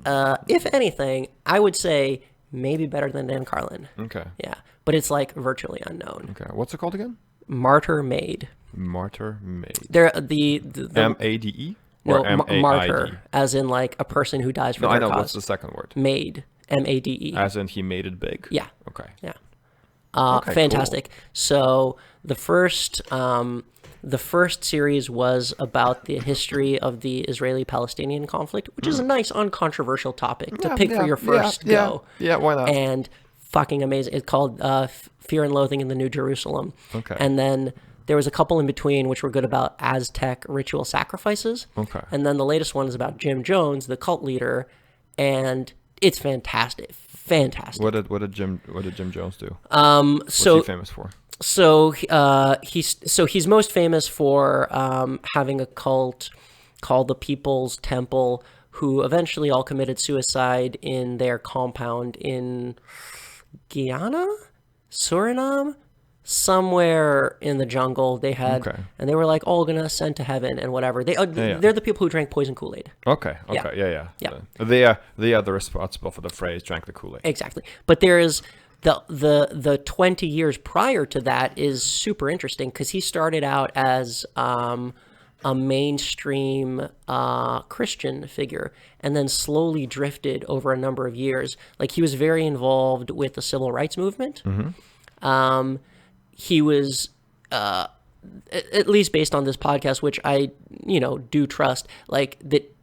if anything, I would say maybe better than Dan Carlin. Okay. Yeah, but it's like virtually unknown. Okay. What's it called again? Martyr Made. Martyr Made. They're the M-A-D-E? No, or M-A-I-D? martyr, as in like a person who dies for their I know. cause. What's the second word? Made. M-A-D-E. As in he made it big? Yeah. Okay. Yeah. Okay, fantastic. Cool. So the first series was about the history of the Israeli-Palestinian conflict, which is a nice, uncontroversial topic to pick for your first go. Yeah, why not? And fucking amazing. It's called Fear and Loathing in the New Jerusalem. Okay. And then there was a couple in between which were good about Aztec ritual sacrifices. Okay. And then the latest one is about Jim Jones, the cult leader, and it's fantastic. Fantastic. What did Jim Jones do? What's he famous for? He's most famous for having a cult called the People's Temple, who eventually all committed suicide in their compound in Guyana, Suriname, somewhere in the jungle. Okay. And they were like all gonna ascend to heaven and whatever. Yeah. They're the people who drank poison Kool-Aid. Okay. Yeah. Yeah. Yeah. They are the responsible for the phrase "drank the Kool-Aid." Exactly. But there is the 20 years prior to that is super interesting because he started out as a mainstream Christian figure and then slowly drifted over a number of years. Like he was very involved with the civil rights movement. He was at least based on this podcast, which I do trust, like that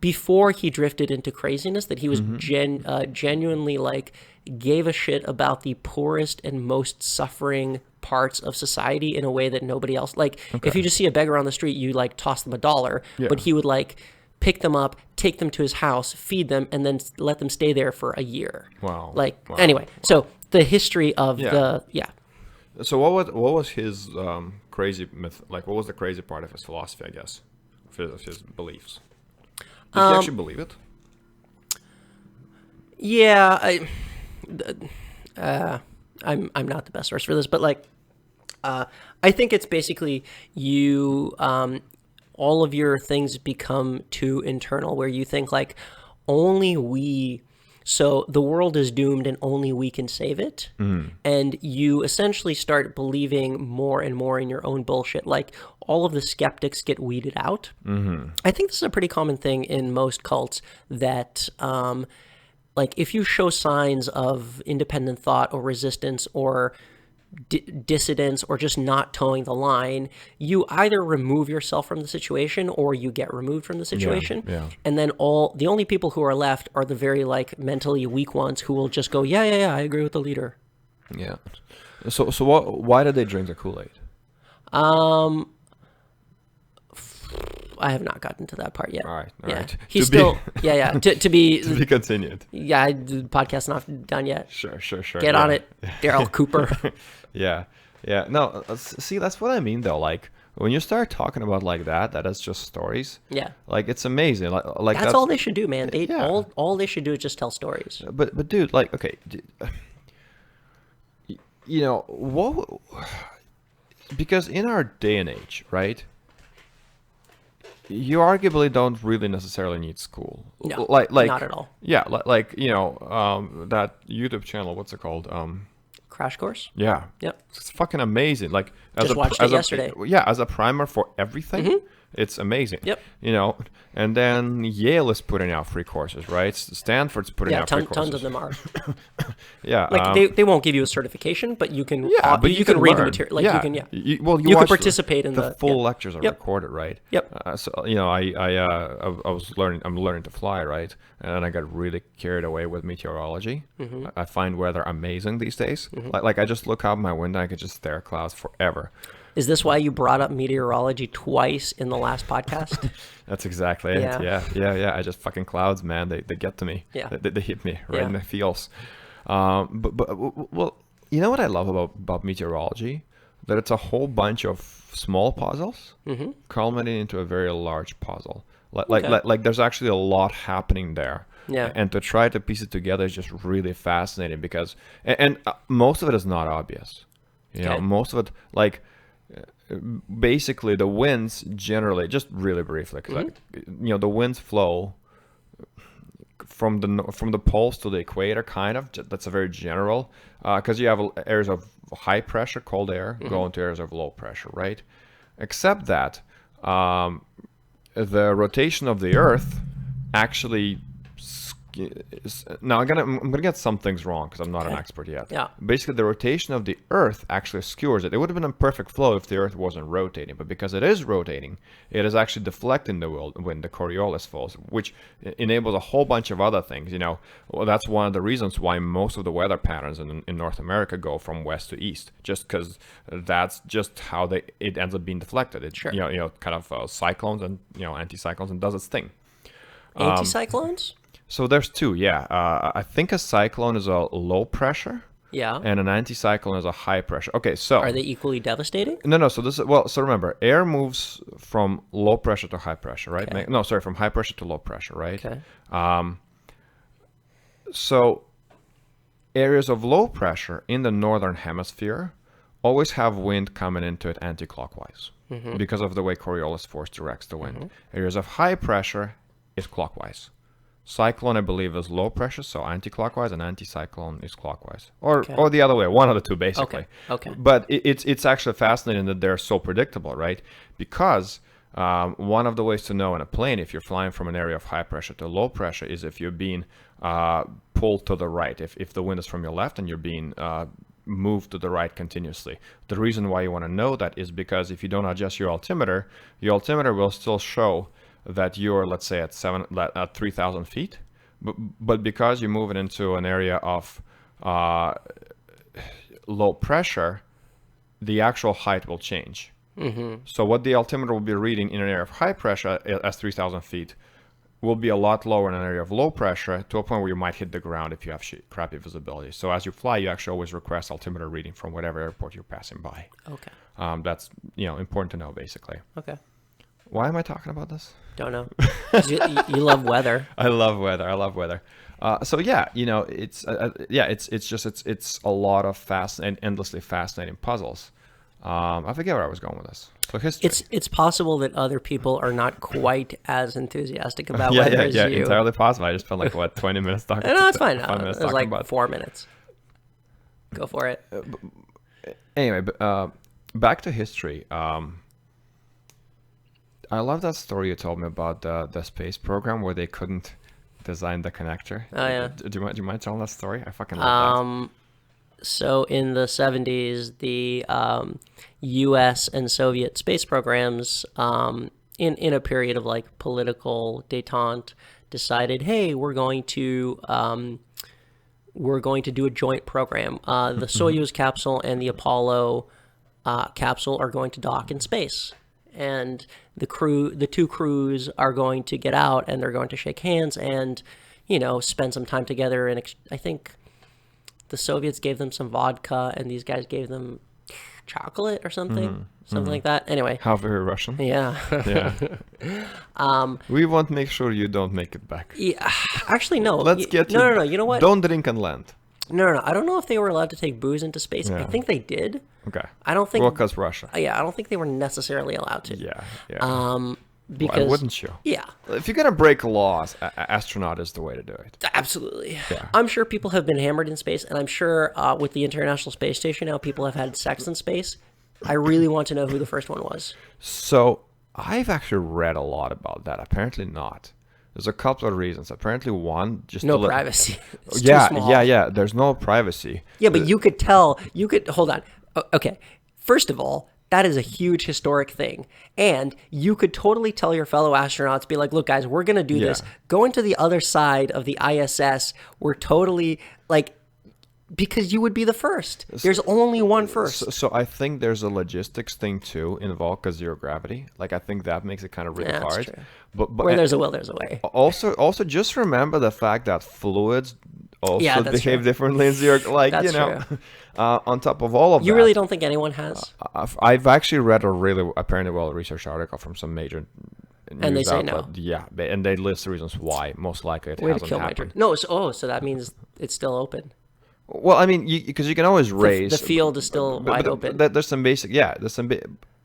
before he drifted into craziness, that he was genuinely like gave a shit about the poorest and most suffering parts of society in a way that nobody else, like if you just see a beggar on the street, you like toss them $1, but he would like pick them up, take them to his house, feed them, and then let them stay there for a year. Wow. Anyway, so the history of So what was his crazy myth? Like, what was the crazy part of his philosophy? I guess of his beliefs. Did he actually believe it? Yeah, I'm not the best source for this, but like, I think it's basically you. All of your things become too internal, where you think like only we. So the world is doomed and only we can save it. And you essentially start believing more and more in your own bullshit. Like all of the skeptics get weeded out. I think this is a pretty common thing in most cults that like if you show signs of independent thought or resistance or dissidence or just not towing the line, you either remove yourself from the situation or you get removed from the situation. And then the only people who are left are the very like mentally weak ones who will just go, yeah, I agree with the leader. Yeah. So why did they drink the Kool-Aid? I have not gotten to that part yet. All right. He's still, to be to be continued. Yeah, the podcast's not done yet. Sure. Get on it, Daryl Cooper. Yeah. No, see, that's what I mean, though. Like, when you start talking about like that is just stories. Yeah. Like, it's amazing. Like that's all they should do, man. All they should do is just tell stories. But dude, like, okay, what? Because in our day and age, right? You arguably don't really necessarily need school. No, like not at all. Yeah, that YouTube channel. What's it called? Crash Course. Yeah. Yep. It's fucking amazing. Like just watched it yesterday. As a primer for everything. It's amazing. Yep. And then Yale is putting out free courses, right? Stanford's putting out free courses. Tons of them are. Yeah. Like they won't give you a cercertification, but you can. Yeah, but you can read the material. Like you can. Yeah. You can participate in the full lectures are recorded, right? Yep. So I was learning. I'm learning to fly, right? And I got really carried away with meteorology. I find weather amazing these days. Like I just look out my window, I could just stare at clouds forever. Is this why you brought up meteorology twice in the last podcast? That's exactly it. Yeah. I just fucking clouds, man. They get to me. Yeah. They hit me right in the feels. But well, you know what I love about meteorology? That it's a whole bunch of small puzzles culminating into a very large puzzle. Like there's actually a lot happening there. Yeah. And to try to piece it together is just really fascinating because and most of it is not obvious. Most of it, like, basically the winds generally, just really briefly, the winds flow from the poles to the equator, kind of. That's a very general, because you have areas of high pressure, cold air, go into areas of low pressure, right? Except that the rotation of the Earth actually. Now I'm gonna get some things wrong because I'm not an expert yet. Yeah. Basically, the rotation of the Earth actually skewers it. It would have been a perfect flow if the Earth wasn't rotating, but because it is rotating, it is actually deflecting the wind, the Coriolis falls, which enables a whole bunch of other things. That's one of the reasons why most of the weather patterns in North America go from west to east, just because that's just how it ends up being deflected. It kind of cyclones and anticyclones, and does its thing. Anticyclones. So there's two, yeah. I think a cyclone is a low pressure, Yeah. and an anticyclone is a high pressure. Okay, so Are they equally devastating? no. So this is well. So remember, air moves from low pressure to high pressure, right? Okay. No, sorry, from high pressure to low pressure, right? Okay. So areas of low pressure in the northern hemisphere always have wind coming into it anti-clockwise because of the way Coriolis force directs the wind. Areas of high pressure is clockwise. Cyclone, I believe, is low pressure, so anti-clockwise, and anticyclone is clockwise, or the other way, one of the two, basically. Okay. But it's actually fascinating that they're so predictable, right? Because one of the ways to know in a plane if you're flying from an area of high pressure to low pressure is if you're being pulled to the right. If the wind is from your left and you're being moved to the right continuously. The reason why you want to know that is because if you don't adjust your altimeter will still show that you're, let's say, at 3,000 feet, but because you move it into an area of low pressure, the actual height will change. So what the altimeter will be reading in an area of high pressure as 3,000 feet will be a lot lower in an area of low pressure, to a point where you might hit the ground if you have crappy visibility. So as you fly, you actually always request altimeter reading from whatever airport you're passing by. Okay. That's important to know, basically. Okay. Why am I talking about this? Don't know. 'Cause you love weather. I love weather. So yeah, it's a lot of endlessly fascinating puzzles. I forget where I was going with this. So history. It's possible that other people are not quite as enthusiastic about weather as you. Yeah, entirely possible. I just spent 20 minutes talking. No, it's fine. 5 minutes It was talking about 4 minutes. Go for it. Anyway, back to history. I love that story you told me about the space program where they couldn't design the connector. Oh yeah. Do you mind telling that story? I fucking love that. So in the 70s, the U.S. and Soviet space programs, in a period of political détente, decided, hey, we're going to do a joint program. The Soyuz capsule and the Apollo capsule are going to dock in space, and the two crews are going to get out, and they're going to shake hands and spend some time together. And I think the Soviets gave them some vodka, and these guys gave them chocolate or something, like that. Anyway. How very Russian. Yeah. Yeah. We want to make sure you don't make it back. Yeah. Actually, no. No. You know what? Don't drink on land. No. I don't know if they were allowed to take booze into space. Yeah. I think they did. Okay. I don't think. Well, because Russia. Yeah, I don't think they were necessarily allowed to. Yeah. Because why wouldn't you? Yeah. If you're gonna break laws, astronaut is the way to do it. Absolutely. Yeah. I'm sure people have been hammered in space, and I'm sure with the International Space Station now, people have had sex in space. I really want to know who the first one was. So I've actually read a lot about that. Apparently not. There's a couple of reasons. Apparently one, just no privacy. It's yeah, too small. yeah. There's no privacy. Yeah, but you could tell. Hold on. Okay. First of all, that is a huge historic thing. And you could totally tell your fellow astronauts, be like, look, guys, we're going to do this. Go into the other side of the ISS. We're totally, because you would be the first. There's only one first. So I think there's a logistics thing, too, involved because zero gravity. I think that makes it kind of really hard. True. But where there's a will, there's a way. Also, just remember the fact that fluids also behave true. differently in zero. That's true. On top of all of that. You really don't think anyone has? I've actually read a really apparently well-researched article from some major news and they say outlet. no. Yeah, and they list the reasons why. Most likely it hasn't happened. No, so that means it's still open. Well, I mean, because you can always raise... The field is still wide open. There's some basic... Yeah, there's some...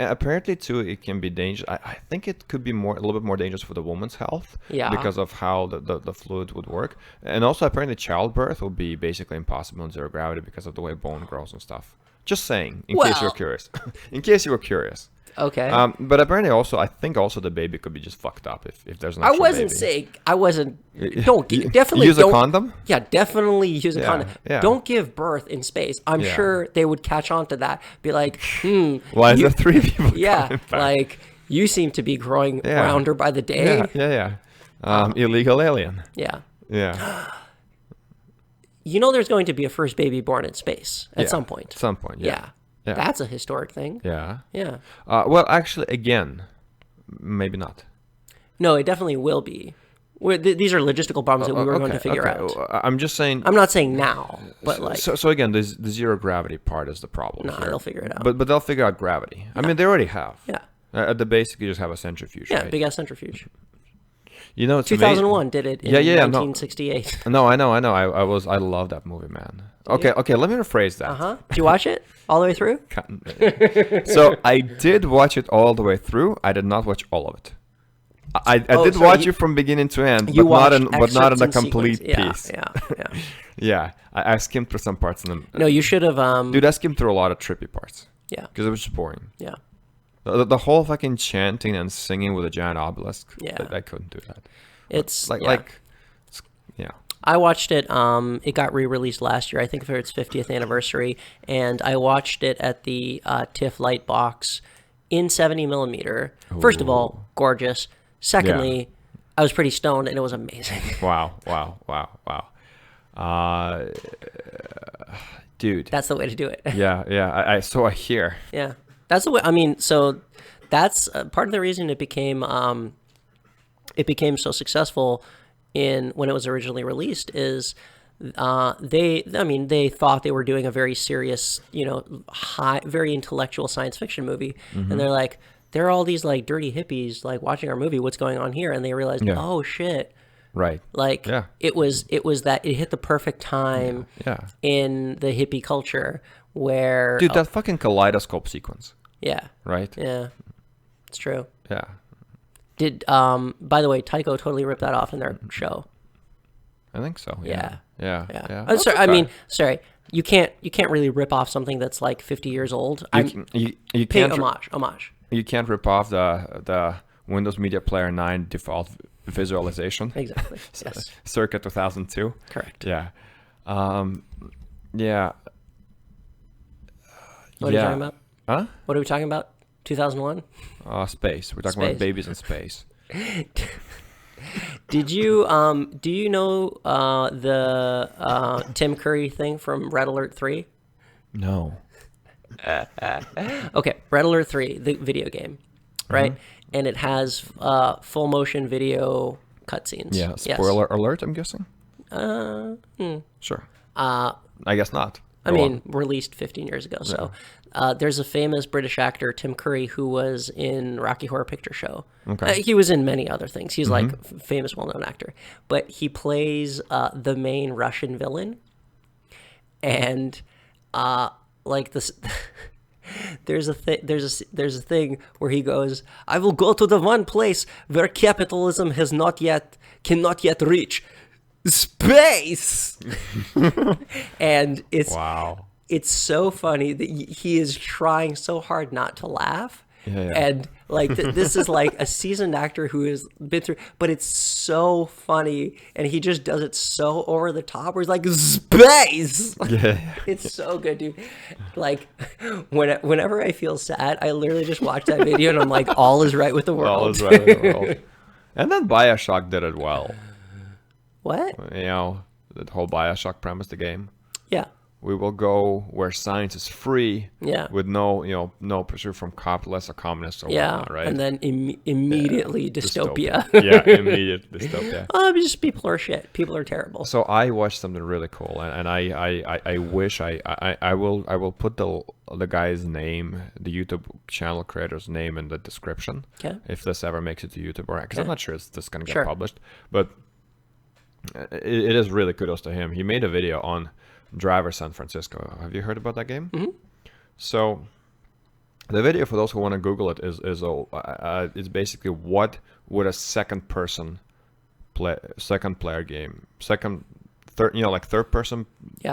Apparently, too, it can be dangerous. I think it could be a little bit more dangerous for the woman's health. Yeah. Because of how the fluid would work. And also, apparently, childbirth will be basically impossible in zero gravity because of the way bone grows and stuff. Just saying, in case you're curious. In case you were curious. Okay. But apparently I think the baby could be just fucked up if there's an I actual wasn't baby. saying. I wasn't. Don't definitely use don't, a condom. Yeah, definitely use a condom. Yeah. Don't give birth in space. I'm sure they would catch on to that. Be like, Why is there 3 people? Yeah, you seem to be growing rounder by the day. Yeah. Illegal alien. Yeah. Yeah. There's going to be a first baby born in space at some point. At some point. Yeah. That's a historic thing. Yeah. Yeah. Well, actually, again, maybe not. No, it definitely will be. These are logistical problems that we were going to figure out. I'm just saying. I'm not saying now, but like. So again, the zero gravity part is the problem. No, they'll figure it out. But they'll figure out gravity. Yeah. I mean, they already have. Yeah. At the basic, you just have a centrifuge. Yeah, right? big ass centrifuge. You know, it's 2001 did it in 1968. No, I know. I love that movie, man. Okay, let me rephrase that. Did you watch it all the way through? So I did watch it all the way through. I did not watch all of it. I did watch it from beginning to end, but not in a complete piece. Yeah. Yeah, I skimmed through some parts. No, you should have. Dude, I skimmed through a lot of trippy parts. Yeah. Because it was just boring. Yeah. The whole fucking chanting and singing with a giant obelisk. Yeah. I couldn't do that. It's yeah. I watched it. It got re-released last year, I think, for its 50th anniversary, and I watched it at the TIFF Lightbox in 70 millimeter. First of all, gorgeous. Secondly, I was pretty stoned, and it was amazing. Wow. Dude. That's the way to do it. Yeah. So I hear. Yeah, that's the way. I mean, so that's part of the reason it became so successful when it was originally released is they thought they were doing a very serious, very intellectual science fiction movie, and they're like, there are all these like dirty hippies like watching our movie. What's going on here? And they realized, oh shit. Right. Like it was that it hit the perfect time in the hippie culture where dude, that fucking kaleidoscope sequence. Yeah. Right? Yeah. It's true. Yeah. Did by the way, Tycho totally ripped that off in their show. I think so. Yeah. Sorry, I mean, sorry. You can't really rip off something that's like 50 years old. You pay can't homage. You can't rip off the Windows Media Player 9 default visualization. Exactly. Yes. Circa 2002. Correct. Yeah. Yeah. What are you talking about? Huh? What are we talking about? 2001? Space. We're talking about babies in space. Do you know the Tim Curry thing from Red Alert 3? No. Okay, Red Alert 3, the video game, right? And it has full motion video cutscenes. Yeah, spoiler alert, I'm guessing? Sure. I guess not. Released 15 years ago. So there's a famous British actor, Tim Curry, who was in Rocky Horror Picture Show. Okay. He was in many other things. He's like a famous, well-known actor. But he plays the main Russian villain. And like this... There's a thing where he goes, I will go to the one place where capitalism cannot yet reach space. And it's so funny that he is trying so hard not to laugh. And like this is like a seasoned actor who has been through, but it's so funny, and he just does it so over the top where he's like, space. It's so good, dude. Like whenever I feel sad, I literally just watch that video and I'm like, all is right with the world. All is right with the world. And then BioShock did it well. What? The whole BioShock premise, the game. Yeah. We will go where science is free, with no pursuit from capitalists or communists or whatnot, right? And then immediately dystopia. Immediate dystopia. Just people are shit. People are terrible. So I watched something really cool, and I wish I will put the guy's name, the YouTube channel creator's name in the description. Okay. If this ever makes it to YouTube, or because I'm not sure it's just gonna get published, but it is really kudos to him. He made a video on Driver San Francisco. Have you heard about that game? Mm-hmm. So the video, for those who want to Google it, is basically what would a second player game, third person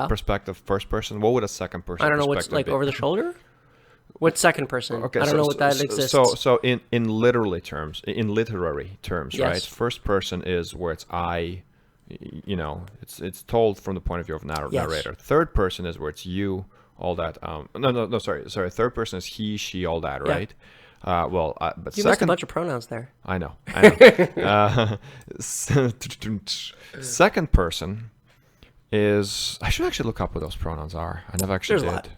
perspective, first person. What would a second person? I don't know what's like be? Over the shoulder. What's second person? Okay, I don't know what that exists. So in literary terms, right? First person is where it's I. It's told from the point of view of narrator. Third person is where it's you, all that. Sorry. Third person is he, she, all that, right? But you missed a bunch of pronouns there. I know. Second person is. I should actually look up what those pronouns are. I never actually did.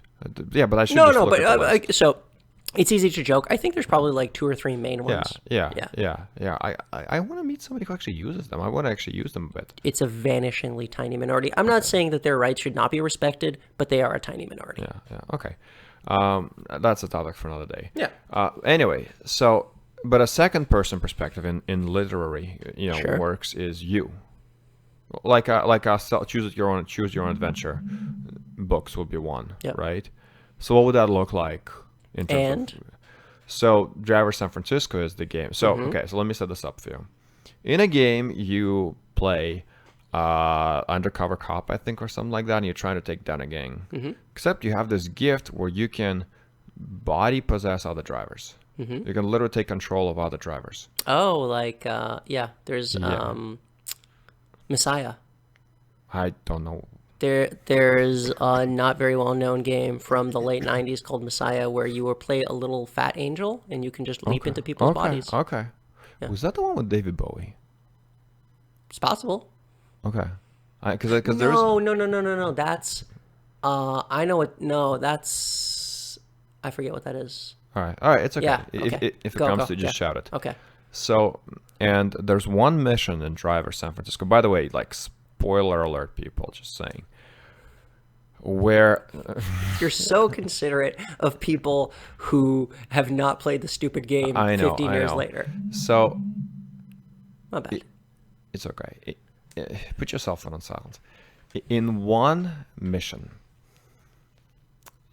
Yeah, but I should. So It's easy to joke. I think there's probably like 2 or 3 main ones. Yeah. I want to meet somebody who actually uses them. I want to actually use them a bit. It's a vanishingly tiny minority. I'm not saying that their rights should not be respected, but they are a tiny minority. Yeah. Okay. That's a topic for another day. Yeah. Anyway, so, but a second person perspective in literary, Sure. works is you. Like choose your own adventure books would be one, Yep. right? So what would that look like in terms of? So Driver San Francisco is the game. So okay, so let me set this up for you. In a game, you play undercover cop, I think, or something like that, and you're trying to take down a gang. Except you have this gift where you can body possess other drivers. You can literally take control of other drivers. Oh, like there's Messiah. I don't know. There's a not very well known game from the late 90s called Messiah where you will play a little fat angel and you can just leap into people's bodies. Okay. Was that the one with David Bowie? It's possible. Okay. Because there's No. That's I know what. No, that's I forget what that is. All right. It's okay. Yeah, okay. If it Go, comes go, to, just shout it. Okay. So, and there's one mission in Driver San Francisco. By the way, like spoiler alert, people, just saying. Where You're so considerate of people who have not played the stupid game 15 years later. So, My bad. it's okay. Put your cell phone on silent. In one mission,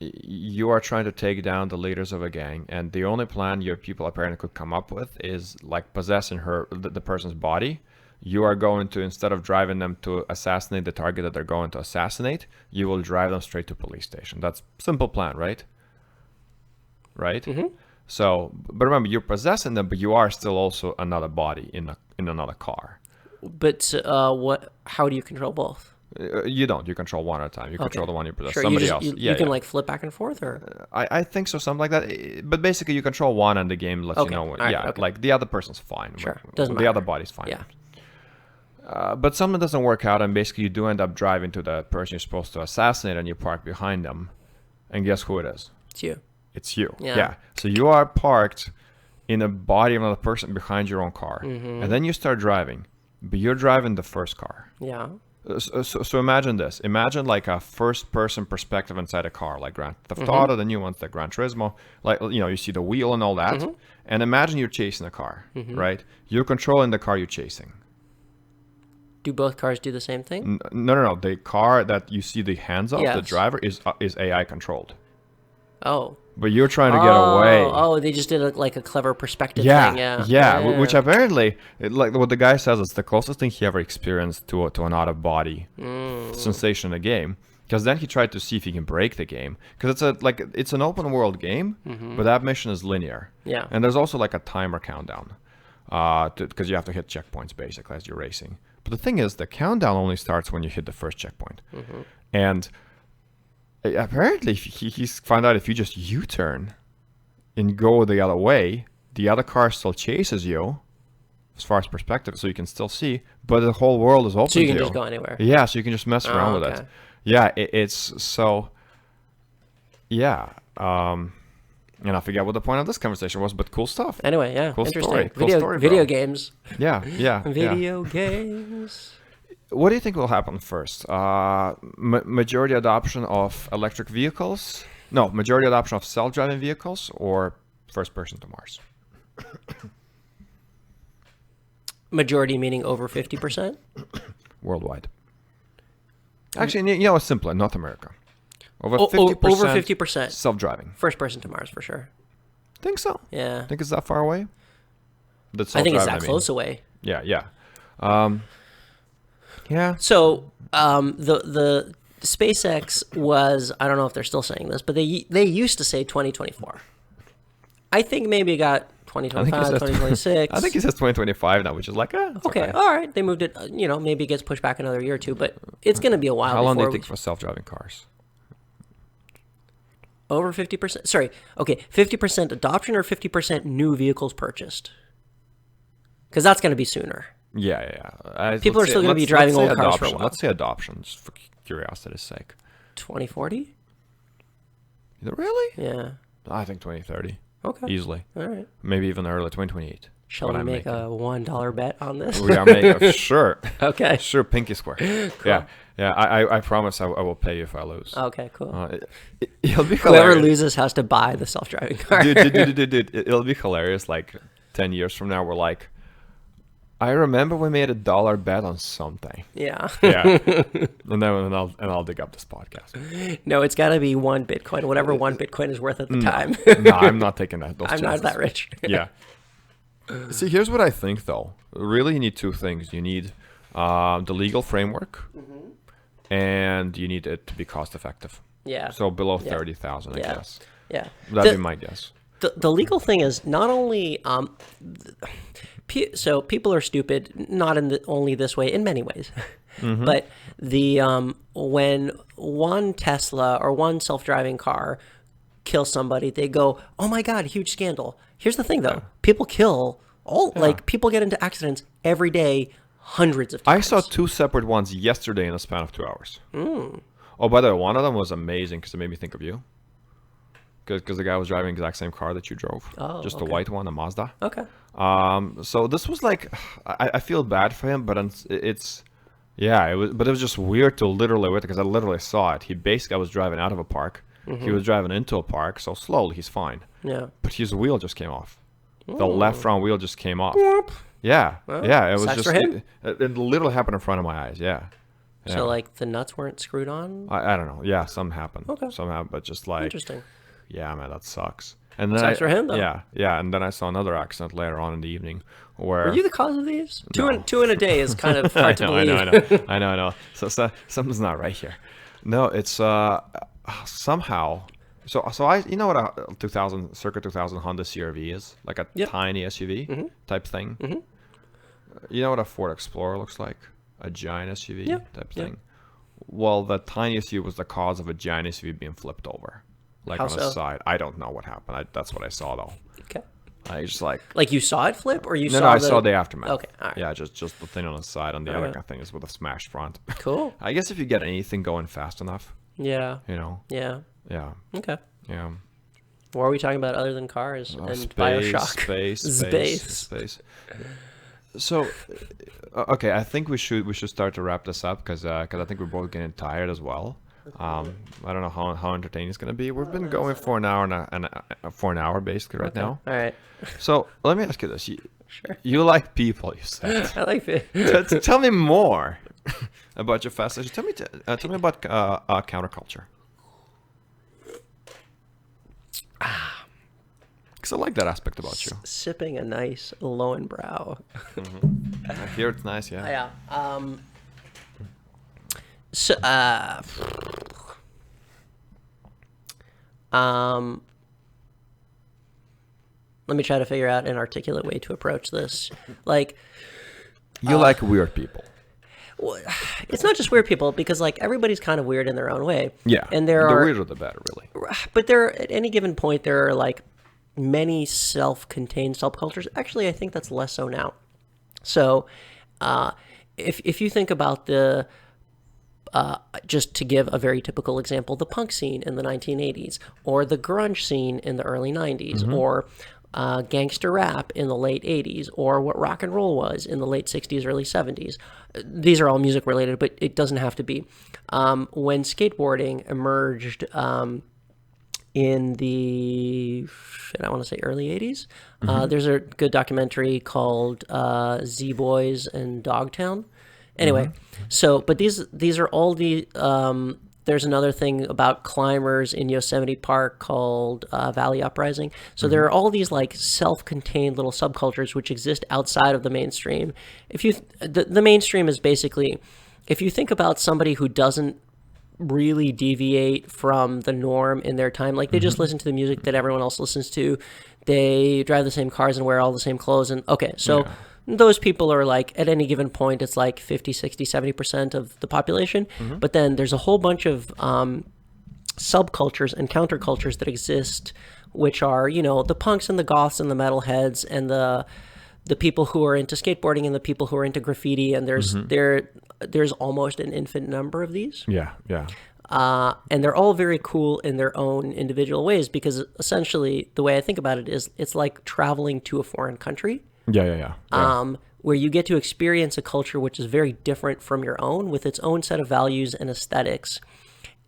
you are trying to take down the leaders of a gang, and the only plan your people apparently could come up with is like possessing the person's body. You are going to, instead of driving them to assassinate the target that they're going to assassinate, you will drive them straight to police station. That's simple plan, right? Right? So, but remember, you're possessing them, but you are still also another body in another car. But what? How do you control both? You don't. You control one at a time. You control the one you possess. Sure, Somebody else. You can like flip back and forth, or I think so, something like that. But basically, you control one, and the game lets you know. When, like the other person's fine. Sure, doesn't matter. The other body's fine. Yeah. But something doesn't work out, and basically you do end up driving to the person you're supposed to assassinate, and you park behind them. And guess who it is? It's you. It's you. Yeah. So you are parked in a body of another person behind your own car, and then you start driving, but you're driving the first car. Yeah. So imagine this. Imagine like a first-person perspective inside a car, like Grand Theft Auto, the new ones, like Gran Turismo. Like, you see the wheel and all that. And imagine you're chasing a car, right? You're controlling the car you're chasing. Do both cars do the same thing? No. The car that you see the hands of, the driver, is AI controlled. Oh. But you're trying to get away. Oh, they just did like a clever perspective thing. Yeah. Which apparently, like what the guy says, it's the closest thing he ever experienced to an out-of-body sensation in a game. Because then he tried to see if he can break the game. Because it's an open-world game, but that mission is linear. Yeah. And there's also like a timer countdown, because you have to hit checkpoints basically as you're racing. But the thing is, the countdown only starts when you hit the first checkpoint, and apparently, he's found out if you just U-turn and go the other way, the other car still chases you, as far as perspective, so you can still see, but the whole world is open to you. So you can just go anywhere. Yeah, so you can just mess around with it. Yeah, it's so... Yeah. And I forget what the point of this conversation was, but cool stuff. Anyway, yeah, cool interesting. Story. Video games. Yeah. Video games. What do you think will happen first? Majority adoption of electric vehicles? No, majority adoption of self-driving vehicles, or first person to Mars? Majority meaning over 50%? Worldwide. Actually, it's simpler. North America. Over 50%. Over 50%. Self-driving. First person to Mars, for sure. Think so? Yeah. Think it's that far away? I think it's that close away. Yeah. Yeah. So the SpaceX was, I don't know if they're still saying this, but they used to say 2024. I think maybe it got 2025, 2026. I think he says 2025 now, which is like, okay, all right. They moved it, maybe it gets pushed back another year or two, but it's going to be a while. How long do you think for self-driving cars? Over 50%? Sorry, okay, 50% adoption or 50% new vehicles purchased? Because that's going to be sooner. Yeah. People are still going to be driving old cars for a while. Let's say adoption, just for curiosity's sake. 2040? Really? Yeah. I think 2030. Okay. easily. All right. Maybe even early 2028. Shall we make a $1 bet on this? We are making sure. Okay. Sure, pinky square. Cool. Yeah. I promise I will pay you if I lose. Okay, cool. It'll be Whoever hilarious. loses has to buy the self-driving car. Dude, it'll be hilarious. Like 10 years from now, we're like, I remember we made $1 bet on something. Yeah. Yeah, and I'll dig up this podcast. No, it's got to be 1 Bitcoin, whatever 1 Bitcoin is worth at the time. No, I'm not taking that. Those I'm not chances. that rich. Yeah. See, here's what I think, though. Really, you need 2 things. You need the legal framework, and you need it to be cost effective. Yeah. So below Yeah. 30,000, I Yeah. guess. Yeah. That'd be my guess. The legal thing is not only so people are stupid, not in only this way, in many ways, but the when one Tesla or one self-driving car kills somebody, they go, "Oh my God, huge scandal." Here's the thing, though: people kill like people get into accidents every day, hundreds of times. I saw 2 separate ones yesterday in a span of 2 hours. Oh, by the way, one of them was amazing because it made me think of you. Because the guy was driving the exact same car that you drove. Oh, just okay. a white one, a Mazda. Okay. So this was like, I feel bad for him, but it was just weird to literally witness because I literally saw it. I was driving out of a park. He was driving into a park, so slowly, he's fine. Yeah. But his wheel just came off. The left front wheel just came off. Yeah, Well, it was sucks just for him. it literally happened in front of my eyes. Yeah. So like the nuts weren't screwed on. I don't know. Yeah, something happened. Okay. Somehow, but just like, Interesting. yeah, man, that sucks. And then Sucks for him, though. Yeah, and then I saw another accident later on in the evening where Were you the cause of these? No. Two in a day is kind of hard to believe. I know. So something's not right here. No, it's somehow. So I you know what a 2000 circa 2000 Honda CR-V is, like a tiny SUV type thing. You know what a Ford Explorer looks like, a giant SUV type thing. Well, the tiny SUV was the cause of a giant SUV being flipped over, like How on so? the side. I don't know what happened. That's what I saw though. Okay. I just like. Like you saw it flip, or you No, saw? no, I saw the aftermath. Okay, all right. Yeah, just the thing on the side, and the All other right. thing is with a smashed front. Cool. I guess if you get anything going fast enough, Yeah. you know. Yeah. Yeah. Okay. Yeah. What are we talking about other than cars and Space, Bioshock? Space. So, okay, I think we should start to wrap this up because I think we're both getting tired as well. I don't know how entertaining it's gonna be. We've been going for an hour basically right now. All right. So let me ask you this: Sure. you like people, you said. I like it. Tell me more about your fascination. Tell me about counterculture. Because I like that aspect about you. Sipping a nice Lowenbrow. I hear it's nice, yeah. Yeah. So, let me try to figure out an articulate way to approach this. Like, You like weird people. well, it's not just weird people because like everybody's kind of weird in their own way. Yeah. And there the are, weirder the better, really. but there at any given point there are like many self-contained subcultures. Actually, I think that's less so now. So, if you think about the just to give a very typical example, the punk scene in the 1980s, or the grunge scene in the early 90s, or gangster rap in the late 80s, or what rock and roll was in the late 60s, early 70s. These are all music related, but it doesn't have to be. When skateboarding emerged in the, I want to say early 80s, there's a good documentary called Z-Boys and Dogtown. Anyway, so, but these are all the, there's another thing about climbers in Yosemite Park called Valley Uprising. So there are all these like self-contained little subcultures which exist outside of the mainstream. If you, the mainstream is basically, if you think about somebody who doesn't really deviate from the norm in their time, like they just listen to the music that everyone else listens to, they drive the same cars and wear all the same clothes, and okay, so those people are like, at any given point, it's like 50, 60, 70% of the population. But then there's a whole bunch of subcultures and countercultures that exist, which are, you know, the punks and the goths and the metalheads and the people who are into skateboarding and the people who are into graffiti. And there's almost an infinite number of these. Yeah, yeah. And they're all very cool in their own individual ways, because essentially the way I think about it is it's like traveling to a foreign country, Yeah. where you get to experience a culture which is very different from your own, with its own set of values and aesthetics.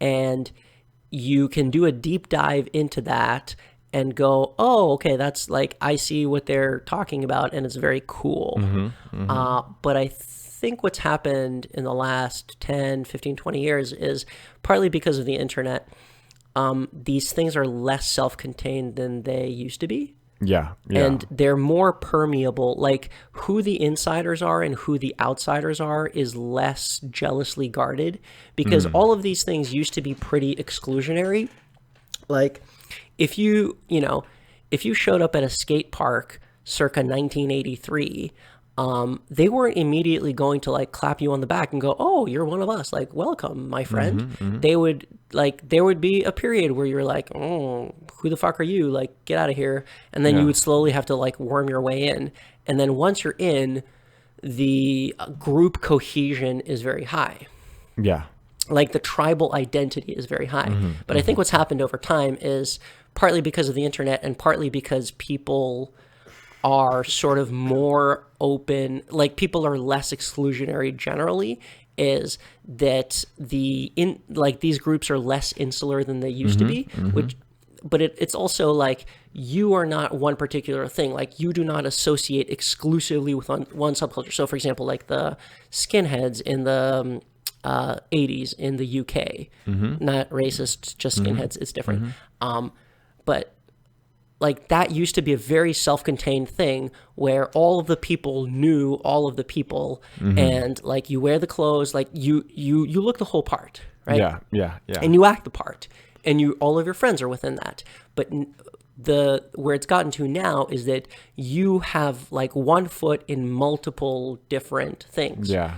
And you can do a deep dive into that and go, oh, okay, that's like, I see what they're talking about, and it's very cool. But I think what's happened in the last 10, 15, 20 years is partly because of the internet. These things are less self-contained than they used to be. Yeah. And they're more permeable. Like, who the insiders are and who the outsiders are is less jealously guarded, because all of these things used to be pretty exclusionary. Like, if if you showed up at a skate park circa 1983, they weren't immediately going to like clap you on the back and go, "Oh, you're one of us. Like, welcome, my friend." They would there would be a period where you're like, "Oh, who the fuck are you? Like, get out of here." And then you would slowly have to like worm your way in. And then once you're in, the group cohesion is very high. Yeah. Like, the tribal identity is very high. But I think what's happened over time is partly because of the internet and partly because people are sort of more open, like people are less exclusionary generally, is that these groups are less insular than they used to be, but it's also like, you are not one particular thing. Like, you do not associate exclusively with one subculture. So for example, like the skinheads in the 80s in the UK, not racist, just skinheads, it's different. But like, that used to be a very self-contained thing where all of the people knew all of the people, and like, you wear the clothes, like you look the whole part, right? Yeah. And you act the part, and all of your friends are within that. But where it's gotten to now is that you have like one foot in multiple different things. Yeah.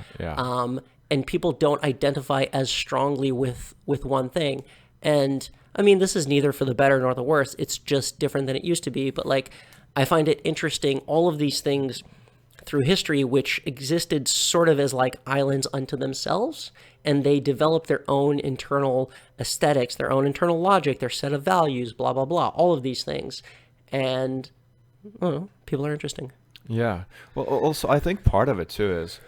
And people don't identify as strongly with one thing. And I mean, this is neither for the better nor the worse. It's just different than it used to be. But like, I find it interesting, all of these things through history, which existed sort of as like islands unto themselves, and they developed their own internal aesthetics, their own internal logic, their set of values, blah, blah, blah, all of these things. And I don't know, people are interesting. Yeah. Well, also, I think part of it too is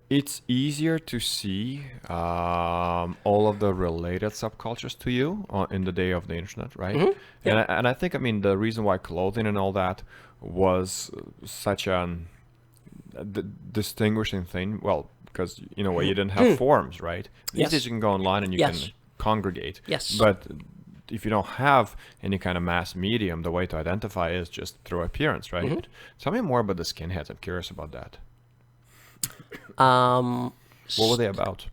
it's easier to see all of the related subcultures to you in the day of the internet, right? And I think, I mean, the reason why clothing and all that was such an distinguishing thing, well, because in a way you didn't have forums, right? These days you can go online and you can congregate. Yes. But if you don't have any kind of mass medium, the way to identify is just through appearance, right? Tell me more about the skinheads. I'm curious about that. What were they about?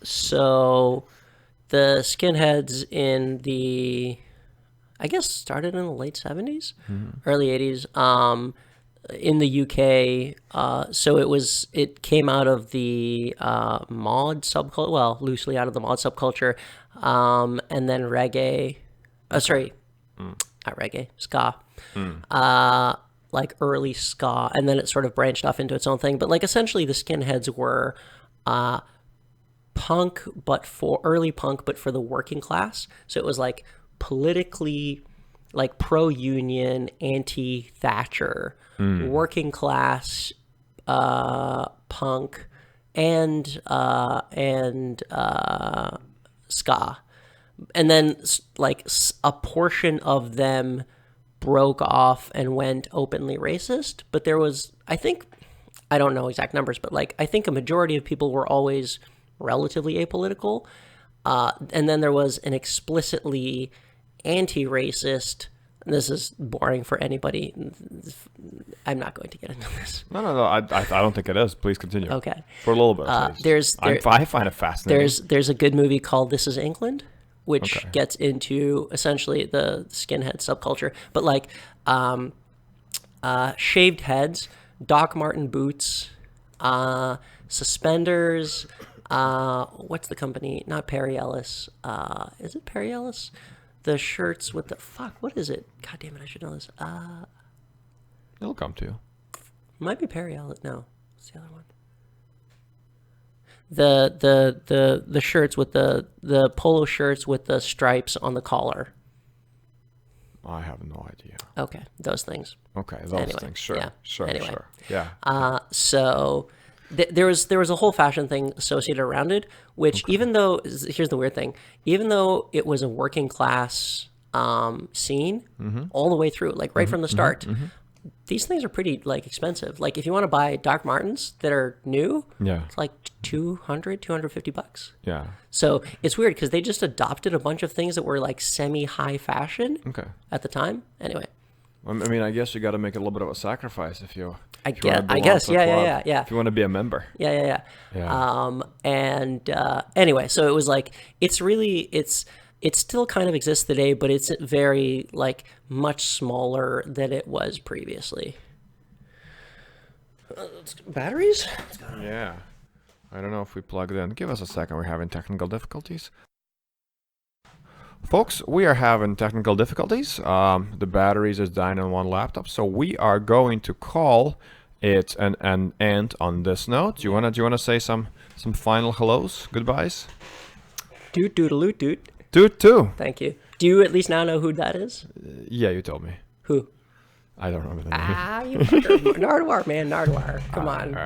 So the skinheads I guess started in the late 70s, early 80s, in the UK. So it came out of the mod subculture, well, loosely out of the mod subculture, and then reggae, not reggae, ska. Like early ska, and then it sort of branched off into its own thing. But like, essentially the skinheads were punk, but for early punk, but for the working class. So it was like politically, like pro-union, anti-Thatcher, working class punk, and ska. And then like a portion of them broke off and went openly racist, but there was, I think, I don't know exact numbers, but like, I think a majority of people were always relatively apolitical, and then there was an explicitly anti-racist, and this is boring for anybody, I'm not going to get into this. No, I don't think it is. Please continue. Okay. For a little bit, at least. I find it fascinating. There's a good movie called This Is England, which gets into essentially the skinhead subculture, but like shaved heads, Doc Marten boots, suspenders. What's the company? Not Perry Ellis. Is it Perry Ellis? The shirts with the what is it? God damn it! I should know this. It'll come to you. Might be Perry Ellis. No, what's the other one? the shirts with the polo shirts with the stripes on the collar. I have no idea. Okay, those things. Okay, those Anyway, things. Sure, yeah. sure, Anyway. sure. Yeah. So there was a whole fashion thing associated around it, which even though, here's the weird thing, even though it was a working class scene all the way through, like right from the start, these things are pretty like expensive. Like if you want to buy Doc Martens that are new, Yeah. it's like $250. Yeah. So it's weird because they just adopted a bunch of things that were like semi-high fashion Okay. at the time. Anyway, I mean, I guess you got to make a little bit of a sacrifice if you. I if you wanna guess, belong to the club, yeah. If you want to be a member. Yeah. Yeah. Anyway, so it was like it still kind of exists today, but it's very like much smaller than it was previously. Batteries? Yeah. I don't know if we plugged in. Give us a second. We're having technical difficulties. Folks, we are having technical difficulties. The batteries is dying on one laptop, so we are going to call it an end on this note. Do you wanna say some final hellos, goodbyes? Doot doodaloo doot. Dude, too. Thank you. Do you at least now know who that is? Yeah, you told me. Who? I don't remember the name. You fucker. Nardwar, man, Nardwar. Come on. All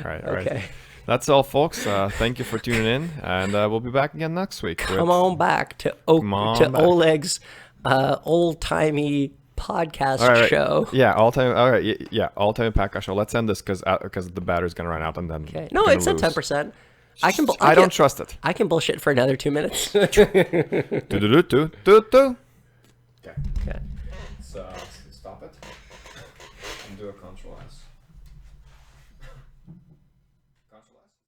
right. Okay. That's all, folks. Thank you for tuning in, and we'll be back again next week. Come on back to Oleg's old-timey podcast show. Yeah, all time. All right, yeah, all time podcast show. Let's end this because the battery's gonna run out, and then Okay. No, it's at 10%. I don't trust it. I can bullshit for another 2 minutes. Do. Okay. Okay. So stop it and do a Control S.